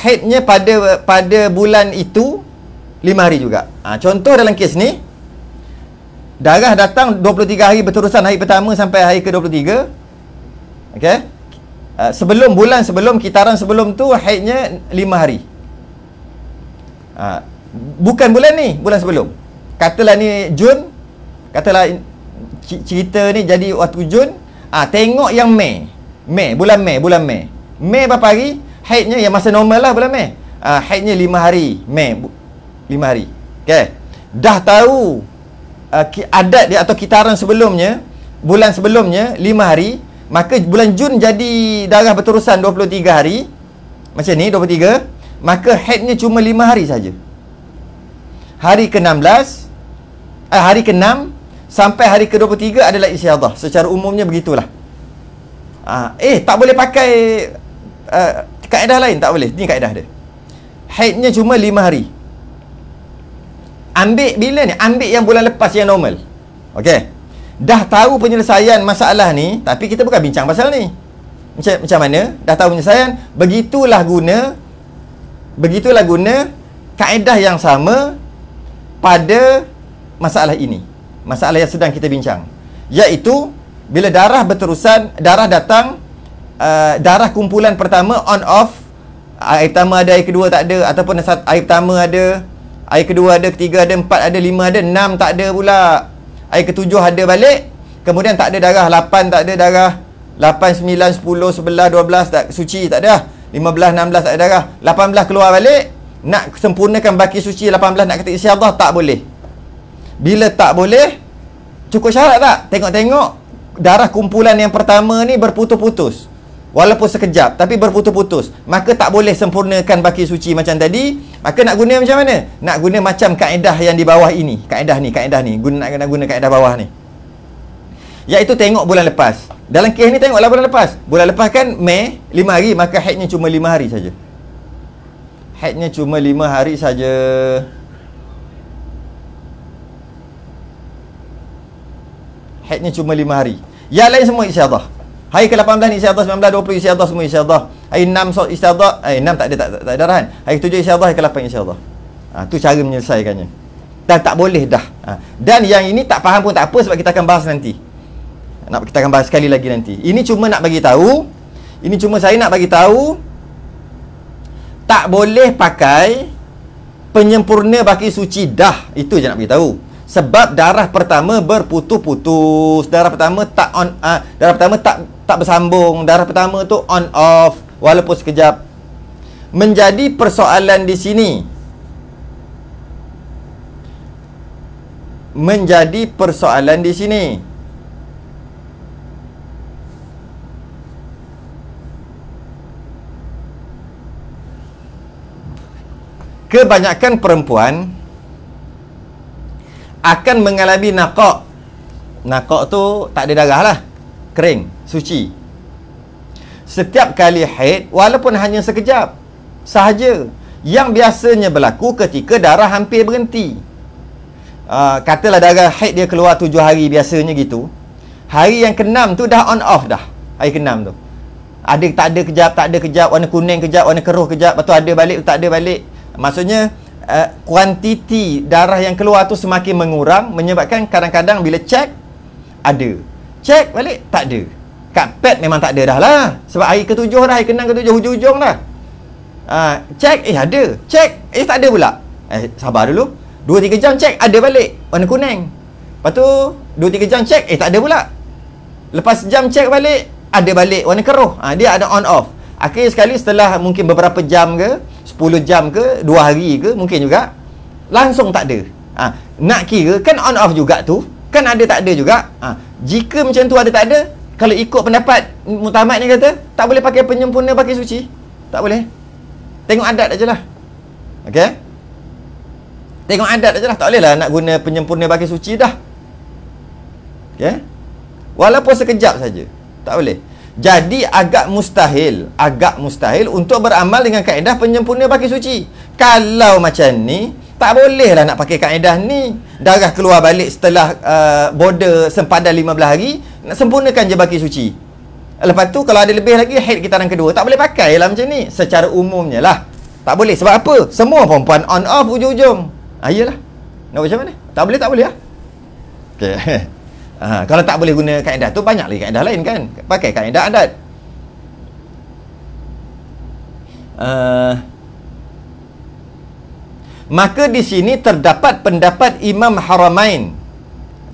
haidnya pada bulan itu 5 hari juga. Contoh dalam kes ni, darah datang 23 hari berterusan, hari pertama sampai hari ke-23. Okey. Sebelum kitaran sebelum tu haidnya 5 hari. Bukan bulan ni, bulan sebelum. Katalah ni Jun. Katalah cerita ni jadi waktu Jun. Tengok yang Mei. Bulan Mei. Mei berapa hari? Haidnya yang masa normal lah bulan Mei. Haidnya 5 hari. Mei 5 hari. Okey. Dah tahu adat dia atau kitaran sebelumnya, bulan sebelumnya 5 hari, maka bulan Jun jadi darah berterusan 23 hari. Macam ni 23, maka haidnya cuma 5 hari saja. Hari ke-16 hari ke-6 sampai hari ke-23 adalah istiadah. Secara umumnya begitulah. Tak boleh pakai kaedah lain, tak boleh. Ni kaedah dia. Haidnya cuma 5 hari. Ambil bila ni? Ambil yang bulan lepas yang normal. Okey. Dah tahu penyelesaian masalah ni, tapi kita bukan bincang pasal ni. Macam mana? Dah tahu penyelesaian, begitulah guna kaedah yang sama pada masalah ini. Masalah yang sedang kita bincang. Iaitu bila darah berterusan, darah datang, darah kumpulan pertama on off, air pertama ada, air kedua tak ada, ataupun air pertama ada, air kedua ada, ketiga ada, 4 ada, 5 ada, 6 tak ada pula. Air ke-7 ada balik. Kemudian tak ada darah, 8 tak ada darah, 8, 9, 10, 11, 12 tak suci, tak ada. 15, 16 tak ada darah, 18 keluar balik. Nak sempurnakan baki suci 18, nak kata istiadah, tak boleh. Bila tak boleh, cukup syarat tak? Tengok-tengok darah kumpulan yang pertama ni berputus-putus. Walaupun sekejap, tapi berputus-putus, maka tak boleh sempurnakan baki suci macam tadi. Maka nak guna macam mana? Nak guna macam kaedah yang di bawah ini. Kaedah ni. Nak guna kaedah bawah ni. Iaitu tengok bulan lepas. Dalam kes ni tengoklah bulan lepas. Bulan lepas kan Mei 5 hari, maka haidnya cuma 5 hari saja. Haidnya cuma 5 hari saja. Haidnya cuma 5 hari. Yang lain semua istiadah. Hari ke-18 istiadah, 19, 20 istiadah, semua istiadah. Hari 6 istiadah, 6 tak ada darahan. Hari 7 istiadah, hari ke-8 istiadah. Tu cara menyelesaikannya. Dan tak boleh dah. Dan yang ini tak faham pun tak apa, sebab kita akan bahas nanti. Kita akan bahas sekali lagi nanti. Ini cuma nak bagi tahu, saya nak bagi tahu, tak boleh pakai penyempurna baki suci dah. Itu je nak bagi tahu. Sebab darah pertama berputus-putus. Darah pertama tak bersambung. Darah pertama tu on off walaupun sekejap. Menjadi persoalan di sini. Kebanyakan perempuan akan mengalami naqaq. Naqaq tu tak ada darah lah, kering, suci. Setiap kali haid, walaupun hanya sekejap sahaja, yang biasanya berlaku ketika darah hampir berhenti. Katalah darah haid dia keluar 7 hari biasanya gitu. Hari yang ke-6 tu dah on off dah. Hari ke-6 tu tak ada kejap, warna kuning kejap, warna keruh kejap, lepas tu ada balik, tak ada balik. Maksudnya kuantiti darah yang keluar tu semakin mengurang, menyebabkan kadang-kadang bila cek ada, cek balik tak ada. Kat pad memang tak ada dah lah, sebab hari ke-7 dah, hari ke-6 ke-7 hujung-hujung dah. Cek ada, cek tak ada pula. Sabar dulu, 2-3 jam cek ada balik warna kuning. Lepas tu 2-3 jam cek tak ada pula. Lepas jam cek balik ada balik warna keruh. Dia ada on off. Akhir sekali setelah mungkin beberapa jam ke, 10 jam ke, 2 hari ke, mungkin juga langsung tak ada. Nak kira kan on off juga tu, kan ada tak ada juga. Jika macam tu ada tak ada, kalau ikut pendapat muktamad ni kata tak boleh pakai penyempurna baki suci. Tak boleh. Tengok adat aja lah. Okey? Tengok adat aja lah. Tak boleh lah nak guna penyempurna baki suci dah. Okey? Walaupun sekejap saja. Tak boleh. Jadi agak mustahil untuk beramal dengan kaedah penyempurna baki suci. Kalau macam ni, tak boleh lah nak pakai kaedah ni. Darah keluar balik setelah border sempadan 15 hari, nak sempurnakan je baki suci. Lepas tu kalau ada lebih lagi, haid kita yang kedua. Tak boleh pakai lah macam ni. Secara umumnya lah tak boleh. Sebab apa? Semua perempuan on off ujung-ujung. Iyalah. Nak macam mana? Tak boleh lah. Okay. Kalau tak boleh guna kaedah tu, banyak lagi kaedah lain kan. Pakai kaedah adat. Maka di sini terdapat pendapat Imam Haramain,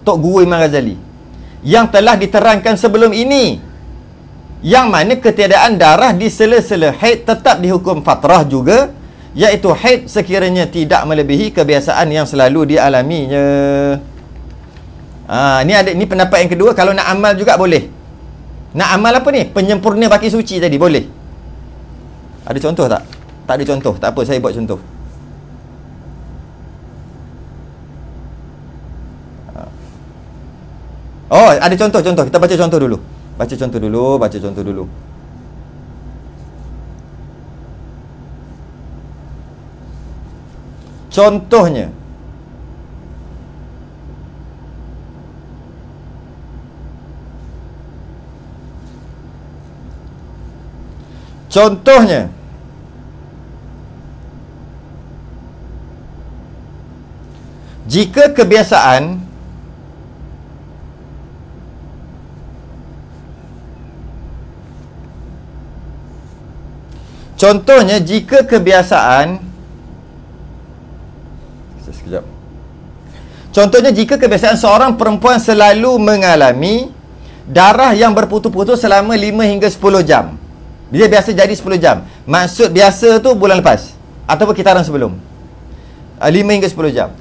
Tok Guru Imam Ghazali, yang telah diterangkan sebelum ini, yang mana ketiadaan darah di sela-sela haid tetap dihukum fatrah juga, iaitu haid sekiranya tidak melebihi kebiasaan yang selalu dialaminya. Ni pendapat yang kedua. Kalau nak amal juga boleh. Nak amal apa ni? Penyempurna baki suci tadi boleh. Ada contoh tak? Tak ada contoh. Tak apa, saya buat contoh. Ada contoh. Kita baca contoh dulu. Baca contoh dulu. Contohnya, jika kebiasaan jika kebiasaan seorang perempuan selalu mengalami darah yang berputus-putus selama 5 hingga 10 jam. Dia biasa jadi 10 jam. Maksud biasa tu bulan lepas ataupun kitaran sebelum, 5 hingga 10 jam.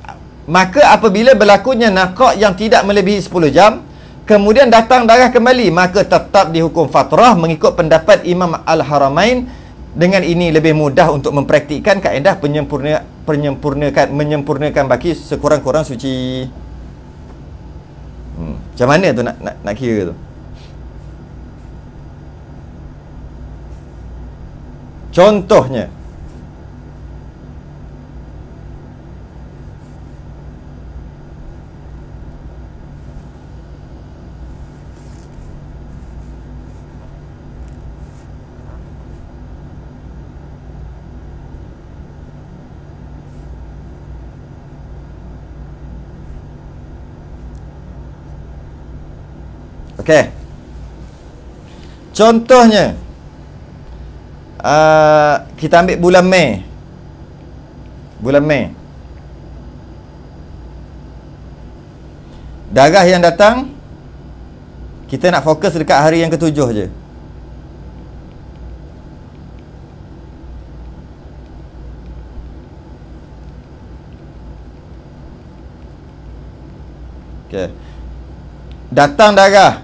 Maka apabila berlakunya naqaq yang tidak melebihi 10 jam, kemudian datang darah kembali, maka tetap dihukum fatrah mengikut pendapat Imam Al-Haramain. Dengan ini lebih mudah untuk mempraktikkan kaedah menyempurnakan baki sekurang-kurang suci. Macam mana tu nak kira tu? Contohnya, Okey. Contohnya kita ambil bulan Mei. Bulan Mei. Darah yang datang, kita nak fokus dekat hari yang ketujuh je. Okey. Datang darah.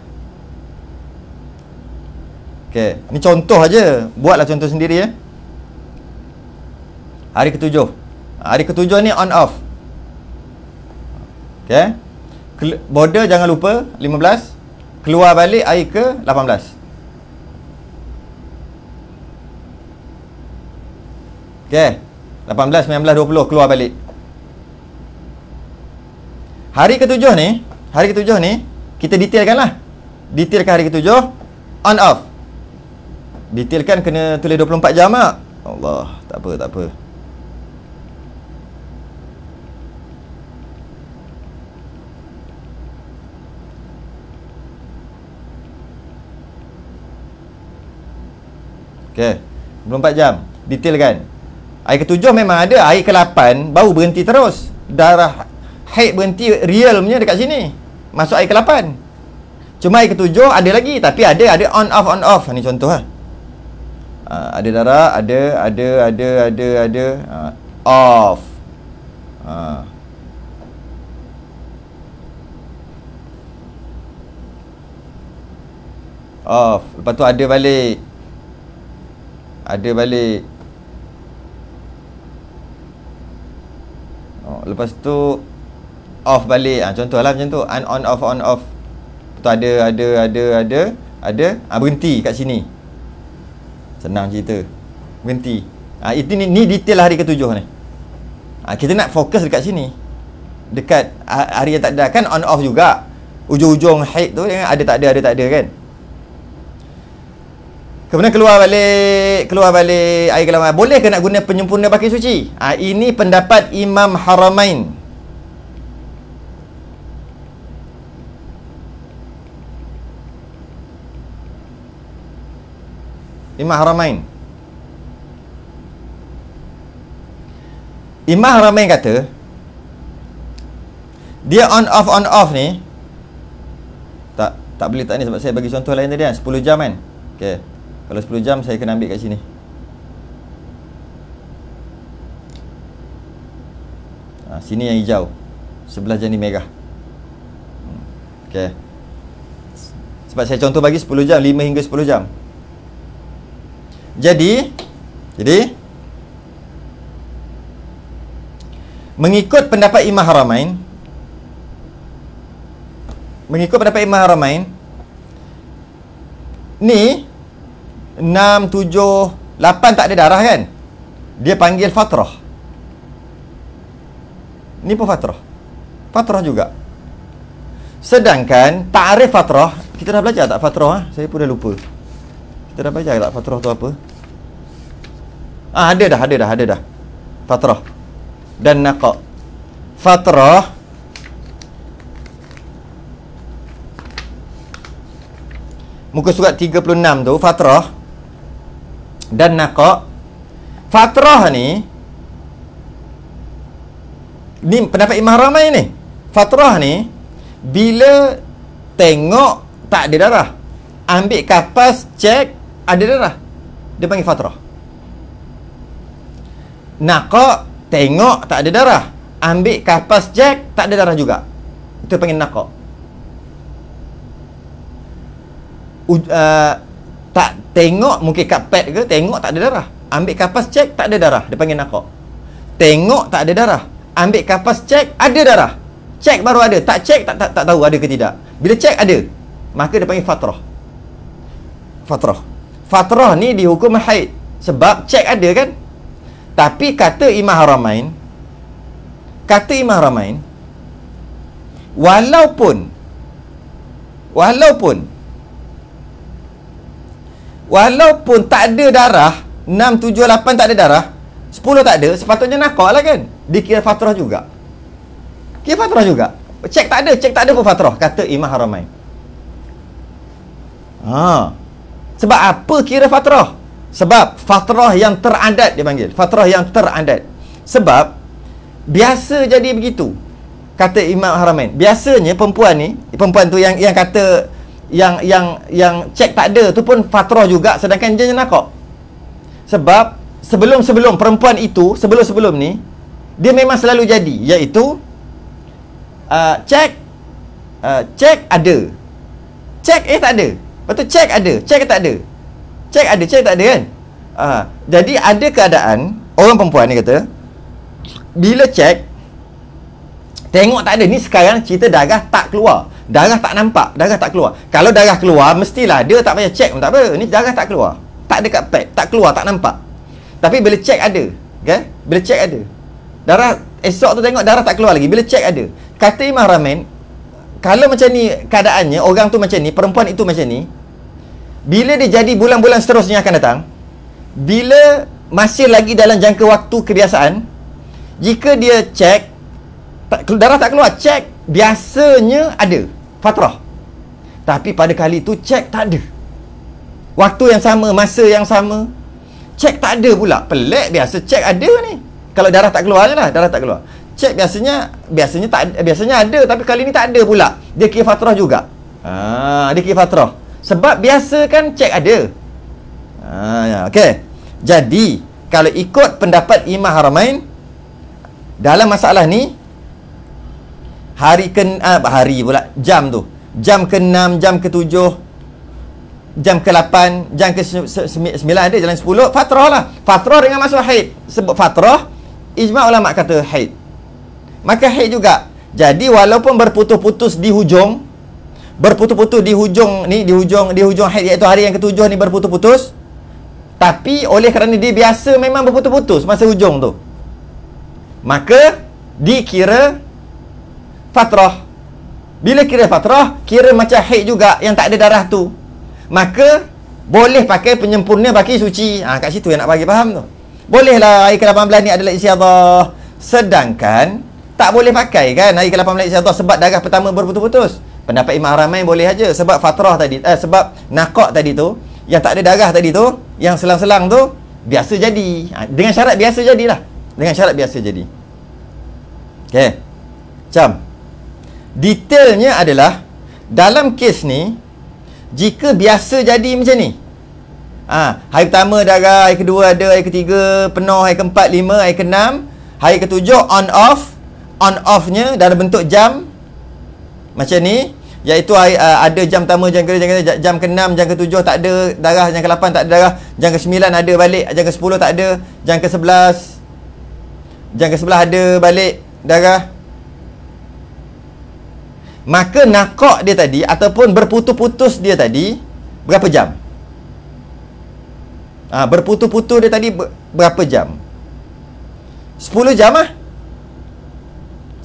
Okey, ni contoh aja. Buatlah contoh sendiri ya. Hari ketujuh. Hari ketujuh ni on off. Okey. Border jangan lupa 15. Keluar balik hari ke 18. Okey. 18, 19, 20 keluar balik. Hari ketujuh ni kita detailkan lah. Detailkan hari ketujuh on off. Detailkan kena tulis 24 jam tak? Allah, tak apa. Okey, 24 jam. Detailkan. Hari ketujuh memang ada. Hari ke-8 baru berhenti terus. Darah haid berhenti realnya dekat sini. Masuk hari ke-8. Cuma hari ke-7 ada lagi. Tapi ada on off. Ni contoh lah. Ada darah, ada off. Off. Lepas tu ada balik. Lepas tu off balik. Contohlah macam tu. On off. Lepas tu ada berhenti kat sini. Senang cerita. Berhenti. Itu ni detail hari ketujuh ni. Kita nak fokus dekat sini. Dekat hari yang tak ada. Kan on off juga. Ujung-ujung haid tu ada tak ada kan. Kemudian keluar balik air ke-8. Boleh ke nak guna penyempurna pakaian suci? Ini pendapat Imam Haramain. Imam Haramain kata dia on off ni tak boleh tak ni sebab saya bagi contoh lain tadi kan 10 jam kan. Okey. Kalau 10 jam saya kena ambil kat sini. Sini yang hijau. Sebelah je ni merah. Okey. Sebab saya contoh bagi 10 jam, 5 hingga 10 jam. Jadi mengikut pendapat Imam Haramain, ni 6, 7, 8 tak ada darah kan? Dia panggil fatrah. Ni pun fatrah juga. Sedangkan ta'rif fatrah, kita dah belajar tak fatrah? Saya pun dah lupa. Kita dah belajar tak fatrah tu apa? Ada dah. Fatrah dan naqa. Fatrah muka surat 36 tu, fatrah dan naqa. Fatrah ni pendapat Imam Haramain ni. Fatrah ni bila tengok tak ada darah, ambil kapas cek ada darah, dia panggil fatrah. Naqa tengok tak ada darah, ambil kapas cek tak ada darah juga, itu panggil naqa. Tak tengok mungkin kat pad ke, tengok tak ada darah, ambil kapas cek tak ada darah, dia panggil naqa. Tengok tak ada darah, ambil kapas cek ada darah, cek baru ada, tak cek tak tahu ada ke tidak. Bila cek ada, maka dia panggil fatrah. Fatrah ni dihukum haid sebab cek ada kan. Tapi kata Imam Haramain, walaupun tak ada darah, 6, 7, 8 tak ada darah, 10 tak ada, sepatutnya naqa lah kan. Dikira fatrah juga. Cek tak ada pun fatrah, kata Imam Haramain. Sebab apa kira fatrah? Sebab fatrah yang teradat dia panggil. Fatrah yang teradat. Sebab biasa jadi begitu. Kata Imam Haramain. Biasanya perempuan tu yang kata yang cek tak ada tu pun fatrah juga, sedangkan dia nakak. Sebab sebelum perempuan itu, sebelum ni dia memang selalu jadi, iaitu cek ada. Cek tak ada. Lepas tu cek ada, cek tak ada. Cek ada, cek tak ada kan? Jadi ada keadaan orang perempuan ni kata bila cek tengok tak ada. Ni sekarang cerita darah tak keluar, darah tak nampak, darah tak keluar. Kalau darah keluar mestilah dia tak payah cek pun tak apa. Ni darah tak keluar, tak ada kat pad, tak keluar, tak nampak. Tapi bila cek ada, okay? Bila cek ada, darah esok tu tengok darah tak keluar lagi. Bila cek ada, kata Imam Haramain, kalau macam ni keadaannya, orang tu macam ni, perempuan itu macam ni, bila dia jadi bulan-bulan seterusnya akan datang, bila masih lagi dalam jangka waktu kebiasaan, jika dia cek darah tak keluar, cek biasanya ada fatrah. Tapi pada kali tu cek tak ada. Waktu yang sama, masa yang sama, cek tak ada pula. Pelik, biasa cek ada ni. Kalau darah tak keluar je lah, darah tak keluar. Cek biasanya ada, tapi kali ni tak ada pula. Dia kira fatrah juga. Dia kira fatrah. Sebab biasa kan cek ada. Okey. Jadi, kalau ikut pendapat Imam Haramain, dalam masalah ni, jam tu, jam ke-6, jam ke-7, jam ke-8, jam ke-9 ada, jalan 10, fatrah lah. Fatrah dengan masuk haid. Sebab fatrah, ijma' ulama' kata haid. Maka haid juga. Jadi walaupun berputus-putus di hujung, di hujung haid, iaitu hari yang ke-7 ni berputus-putus, tapi oleh kerana dia biasa memang berputus-putus masa hujung tu, maka dikira fatrah. Bila kira fatrah, kira macam haid juga yang tak ada darah tu, maka boleh pakai penyempurna bagi suci. Kat situ yang nak bagi faham tu. Bolehlah hari ke-18 ni adalah istiadah, sedangkan tak boleh pakai kan hari ke-18 istiadah sebab darah pertama berputus-putus. Pendapat Imam Haramain boleh aja sebab fatrah tadi, sebab nakak tadi tu, yang tak ada darah tadi tu, yang selang-selang tu biasa jadi. Dengan syarat biasa jadilah. Dengan syarat biasa jadi. Okey. Macam detailnya adalah dalam kes ni, jika biasa jadi macam ni, hari pertama darah, hari kedua ada, hari ketiga penuh, hari keempat 5, hari keenam, hari ketujuh on off-nya dalam bentuk jam macam ni, iaitu ada jam pertama, jam kedua, jam ke-6, jam ke-7 tak ada darah, jam ke-8 tak ada darah, jam ke-9 ada balik, jam ke-10 tak ada, jam ke-11 ada balik darah. Maka nakak dia tadi ataupun berputus-putus dia tadi berapa jam? Berputus-putus dia tadi berapa jam? 10 jam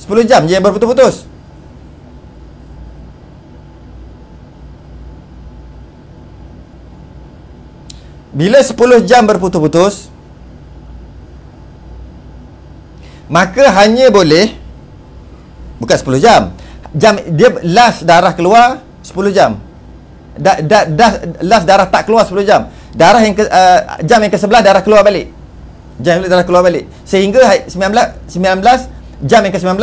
10 jam je yang berputus-putus. Bila 10 jam berputus-putus, maka hanya boleh, bukan 10 jam, dia last darah keluar 10 jam. Last darah tak keluar 10 jam. Darah yang jam yang ke-11 darah keluar balik. Sehingga 19 jam yang ke-19,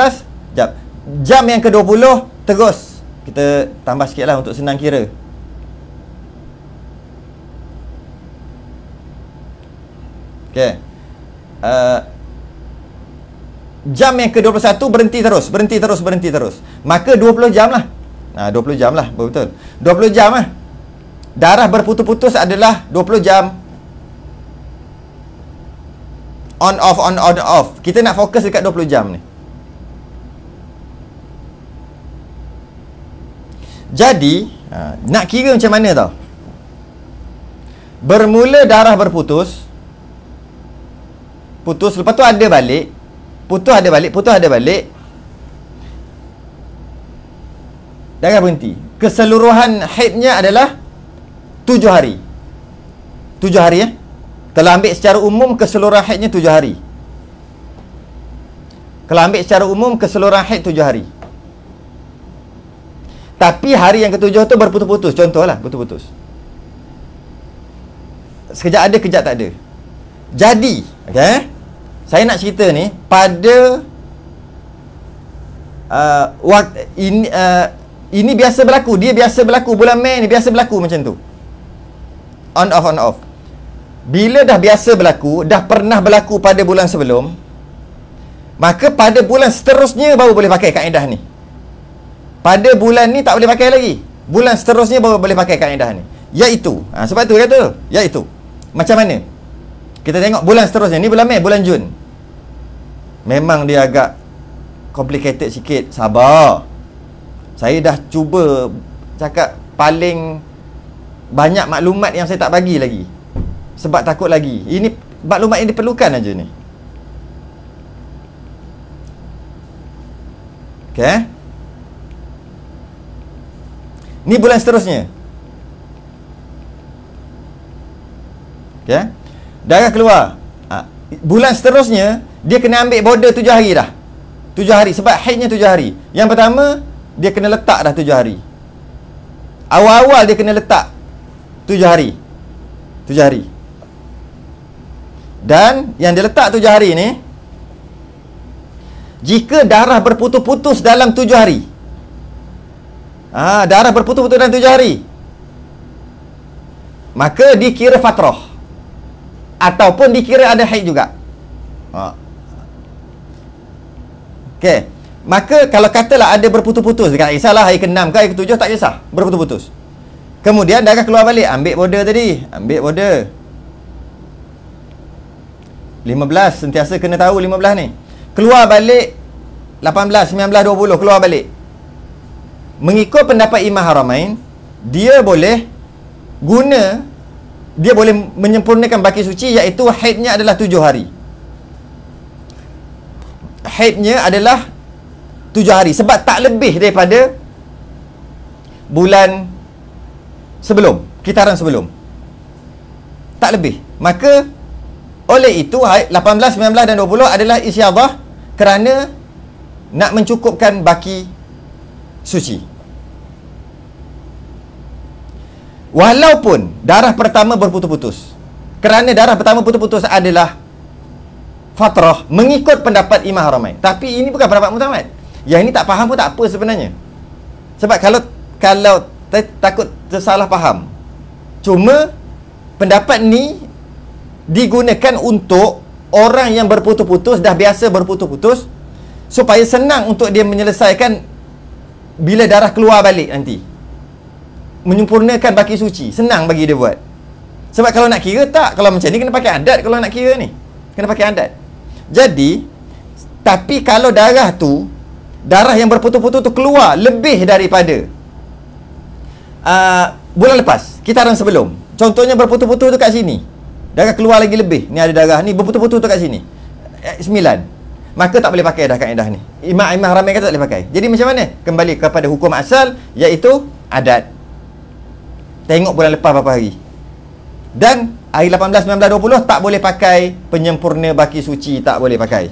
jam yang ke-20 terus. Kita tambah sikitlah untuk senang kira. Okey. Jam yang ke-21 berhenti terus. Maka 20 jam lah. 20 jam lah, betul. 20 jam lah. Darah berputus-putus adalah 20 jam. On off. Kita nak fokus dekat 20 jam ni. Jadi, nak kira macam mana tau? Bermula darah berputus, lepas tu ada balik, putus ada balik, darah berhenti. Keseluruhan haidnya adalah 7 hari. 7 hari Kalau ambil secara umum, keseluruhan haidnya 7 hari. Kalau ambil secara umum, keseluruhan haid 7 hari. Tapi hari yang ke-7 tu berputus-putus. Contohlah, putus-putus. sekejap ada, kejap tak ada. Jadi, okay, saya nak cerita ni pada waktu ini biasa berlaku. Dia biasa berlaku. Bulan Mei ni biasa berlaku macam tu. On off, on off. Bila dah biasa berlaku, dah pernah berlaku pada bulan sebelum, maka pada bulan seterusnya baru boleh pakai kaedah ni. Pada bulan ni tak boleh pakai lagi. Bulan seterusnya baru boleh pakai kaedah ni. Iaitu, sebab tu kata, iaitu macam mana? Kita tengok bulan seterusnya. Ni bulan Mei, bulan Jun. Memang dia agak complicated sikit. Sabar. Saya dah cuba cakap paling banyak maklumat yang saya tak bagi lagi. Sebab takut lagi. Ini maklumat yang diperlukan aja ni. Okay. Ni bulan seterusnya. Okay. Darah keluar. Bulan seterusnya dia kena ambil border 7 hari dah. 7 hari. Sebab haidnya 7 hari. Yang pertama, dia kena letak dah 7 hari. Awal-awal dia kena letak 7 hari. 7 hari. Dan yang dia letak 7 hari ni, jika darah berputus-putus dalam 7 hari, darah berputus-putus dalam 7 hari, maka dikira fatrah, ataupun dikira ada haid juga. Okey. Maka kalau katalah ada berputus-putus, tak kisahlah hari ke-6 ke hari ke-7, tak kisah, berputus-putus. Kemudian darah keluar balik, ambil border tadi, ambil border 15, sentiasa kena tahu 15 ni. Keluar balik 18, 19, 20, keluar balik. Mengikut pendapat Imam Haramain, dia boleh menyempurnakan baki suci, iaitu haidnya adalah 7 hari. Haidnya adalah 7 hari. Sebab tak lebih daripada bulan sebelum, kitaran sebelum. Tak lebih. Maka oleh itu 18, 19 dan 20 adalah isyadhah kerana nak mencukupkan baki suci. Walaupun darah pertama berputus-putus, kerana darah pertama putus-putus adalah fatrah mengikut pendapat Imam Haramain. Tapi ini bukan pendapat mutamat. Yang ini tak faham pun tak apa sebenarnya. Sebab kalau takut tersalah faham. Cuma pendapat ni digunakan untuk orang yang berputus-putus, dah biasa berputus-putus, supaya senang untuk dia menyelesaikan bila darah keluar balik nanti. Menyempurnakan baki suci, senang bagi dia buat. Sebab kalau nak kira tak, kalau macam ni kena pakai adat. Kalau nak kira ni kena pakai adat. Jadi, tapi kalau darah tu, darah yang berputus-putus tu keluar lebih daripada bulan lepas, kitaran sebelum. Contohnya berputus-putus tu kat sini, darah keluar lagi lebih. Ni ada darah ni berputus-putus tu kat sini 9. Maka tak boleh pakai dah kaedah ni. Imam Haramain kata tak boleh pakai. Jadi macam mana? Kembali kepada hukum asal, iaitu adat. Tengok bulan lepas berapa hari. Dan hari 18, 19, 20 tak boleh pakai penyempurna baki suci. Tak boleh pakai.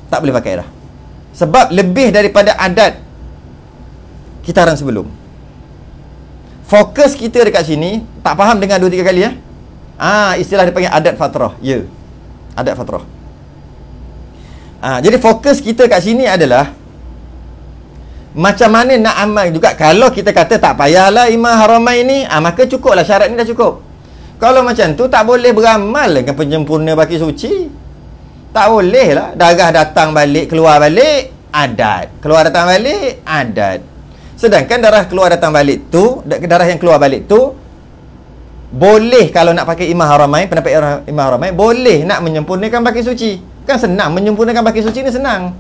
Tak boleh pakai dah. Sebab lebih daripada adat kitaran sebelum. Fokus kita dekat sini, tak faham dengar 2-3 kali ya. Istilah dia panggil adat fatrah. Ya. Adat fatrah. Jadi fokus kita kat sini adalah macam mana nak amal juga. Kalau kita kata tak payahlah Imam Haramain ni, maka cukuplah, syarat ni dah cukup. Kalau macam tu tak boleh beramal dengan penyempurna baki suci. Tak boleh lah. Darah datang balik, keluar balik, adat. Keluar datang balik, adat. Sedangkan darah keluar datang balik tu, darah yang keluar balik tu, boleh kalau nak pakai Imam Haramain, pendapat Imam Haramain, boleh nak menyempurnakan baki suci. Kan senang, menyempurnakan baki suci ni senang.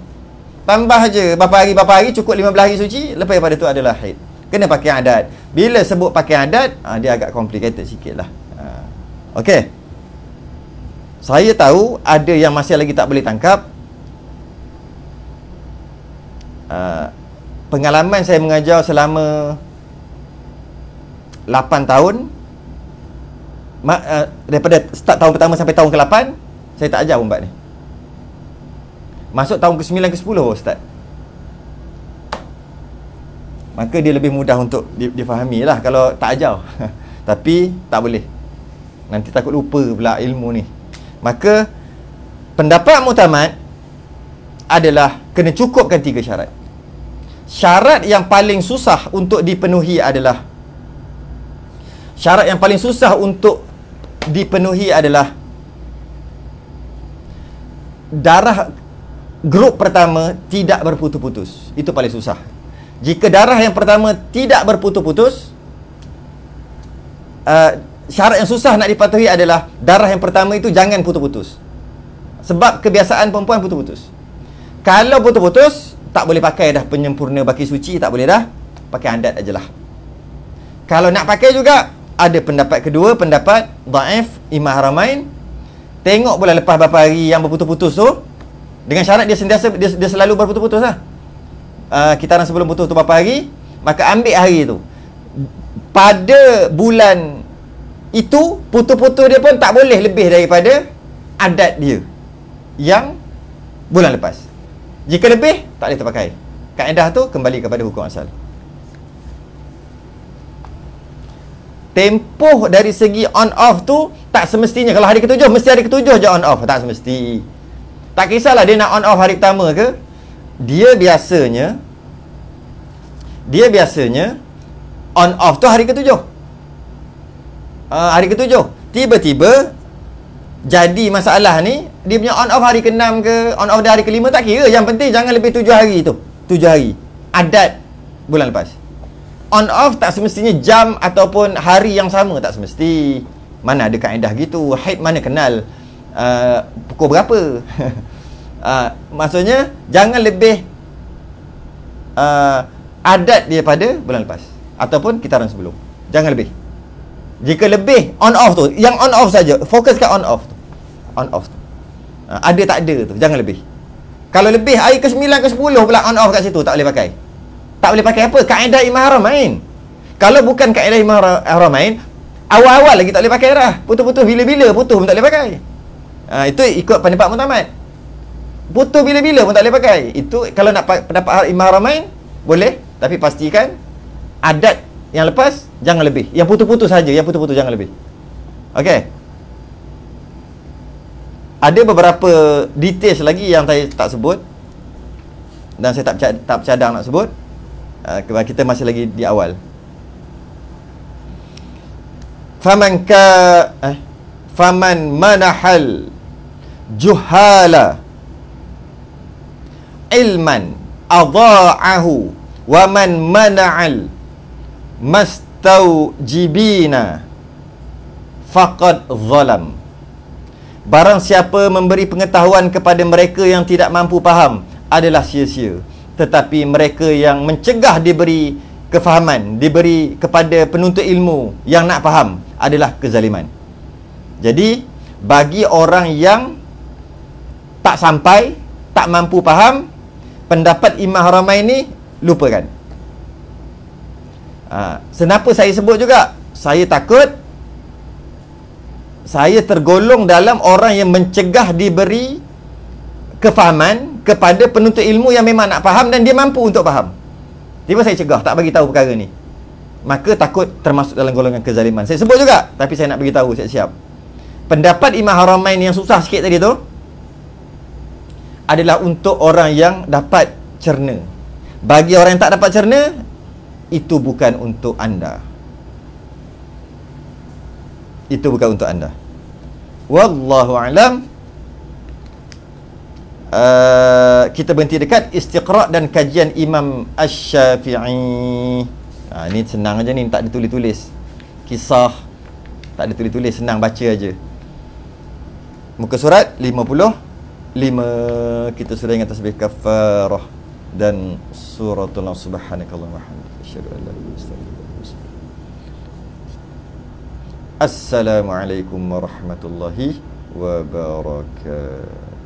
Tambah je berapa hari cukup 15 hari suci, lepas daripada tu adalah haid. Kena pakai adat. Bila sebut pakai adat, dia agak complicated sikit lah. Okey. Saya tahu ada yang masih lagi tak boleh tangkap. Pengalaman saya mengajar selama 8 tahun, daripada start tahun pertama sampai tahun ke-8, saya tak ajar pun bab ni. Masuk tahun ke-9 ke-10 Ustaz. Maka dia lebih mudah untuk difahami lah kalau tak ajar. Tapi tak boleh. Nanti takut lupa pula ilmu ni. Maka pendapat muktamad adalah kena cukupkan 3 syarat. Syarat yang paling susah untuk dipenuhi adalah darah grup pertama tidak berputus-putus. Itu paling susah. Jika darah yang pertama tidak berputus-putus, syarat yang susah nak dipatuhi adalah darah yang pertama itu jangan putus-putus. Sebab kebiasaan perempuan putus-putus. Kalau putus-putus, tak boleh pakai dah penyempurna baki suci, tak boleh dah. Pakai adat ajalah. Kalau nak pakai juga, ada pendapat kedua, pendapat dhaif Imam Haramain. Tengok pula lepas berapa hari yang berputus-putus tu, dengan syarat dia sentiasa dia selalu berputus-putus lah. Kita orang sebelum putus tu berapa hari, maka ambil hari tu. Pada bulan itu, putus-putus dia pun tak boleh lebih daripada adat dia yang bulan lepas. Jika lebih, tak boleh terpakai. Kaedah tu kembali kepada hukum asal. Tempoh dari segi on off tu tak semestinya. Kalau hari ke-7 mesti hari ke-7 je on off. Tak semesti. Tak kisahlah dia nak on off hari pertama ke. Dia biasanya on off tu hari ke-7. Hari ke-7 tiba-tiba jadi masalah ni, dia punya on off hari ke-6 ke, on off dari hari ke-5 tak kira. Yang penting jangan lebih 7 hari tu. 7 hari. Adat bulan lepas. On off tak semestinya jam ataupun hari yang sama, tak semesti. Mana ada kaedah gitu. Haid mana kenal pukul berapa. Maksudnya jangan lebih adat daripada bulan lepas ataupun kitaran sebelum. Jangan lebih. Jika lebih on off tu, yang on off saja, fokuskan on off tu. On off tu. Ada tak ada tu, jangan lebih. Kalau lebih hari ke-9 ke-10 pula on off kat situ, tak boleh pakai. Tak boleh pakai apa? Kaedah Imam Haramain. Kalau bukan kaedah Imam Haramain, awal-awal lagi tak boleh pakai dah. Putus-putus bila-bila putus pun tak boleh pakai. Itu ikut pendapat muktamad. Putus bila-bila pun tak boleh pakai. Itu kalau nak pendapat Imam Haramain boleh, tapi pastikan adat yang lepas jangan lebih. Yang putus-putus saja, yang putus-putus jangan lebih. Okey. Ada beberapa details lagi yang saya tak sebut dan saya tak bercadang nak sebut. Kita masih lagi di awal. Faman manahal juhala ilman adha'ahu wa man mana'al mastawjibina faqad zalam. Barang siapa memberi pengetahuan kepada mereka yang tidak mampu faham adalah sia-sia. Tetapi mereka yang mencegah diberi kefahaman, diberi kepada penuntut ilmu yang nak faham adalah kezaliman. Jadi bagi orang yang tak sampai, tak mampu faham, pendapat Imam Haramain ni lupakan. Kenapa saya sebut juga? Saya takut saya tergolong dalam orang yang mencegah diberi kefahaman kepada penuntut ilmu yang memang nak faham dan dia mampu untuk faham. Tiba saya cegah, tak bagi tahu perkara ni. Maka takut termasuk dalam golongan kezaliman. Saya sebut juga, tapi saya nak bagi tahu siap-siap. Pendapat Imam Haramain yang susah sikit tadi tu adalah untuk orang yang dapat cerna. Bagi orang yang tak dapat cerna, itu bukan untuk anda. Itu bukan untuk anda. Wallahu a'lam. Kita berhenti dekat istiqra' dan kajian Imam Asy-Syafi'i. Ini senang aja ni, tak ada tulis-tulis. Kisah tak ada tulis-tulis, senang baca aja. Muka surat 55, kita sudah ingat tasbih kafarah dan suratul subhanakallahumma wa bihamdika asyhadu an la ilaha illa anta Assalamualaikum warahmatullahi wabarakatuh.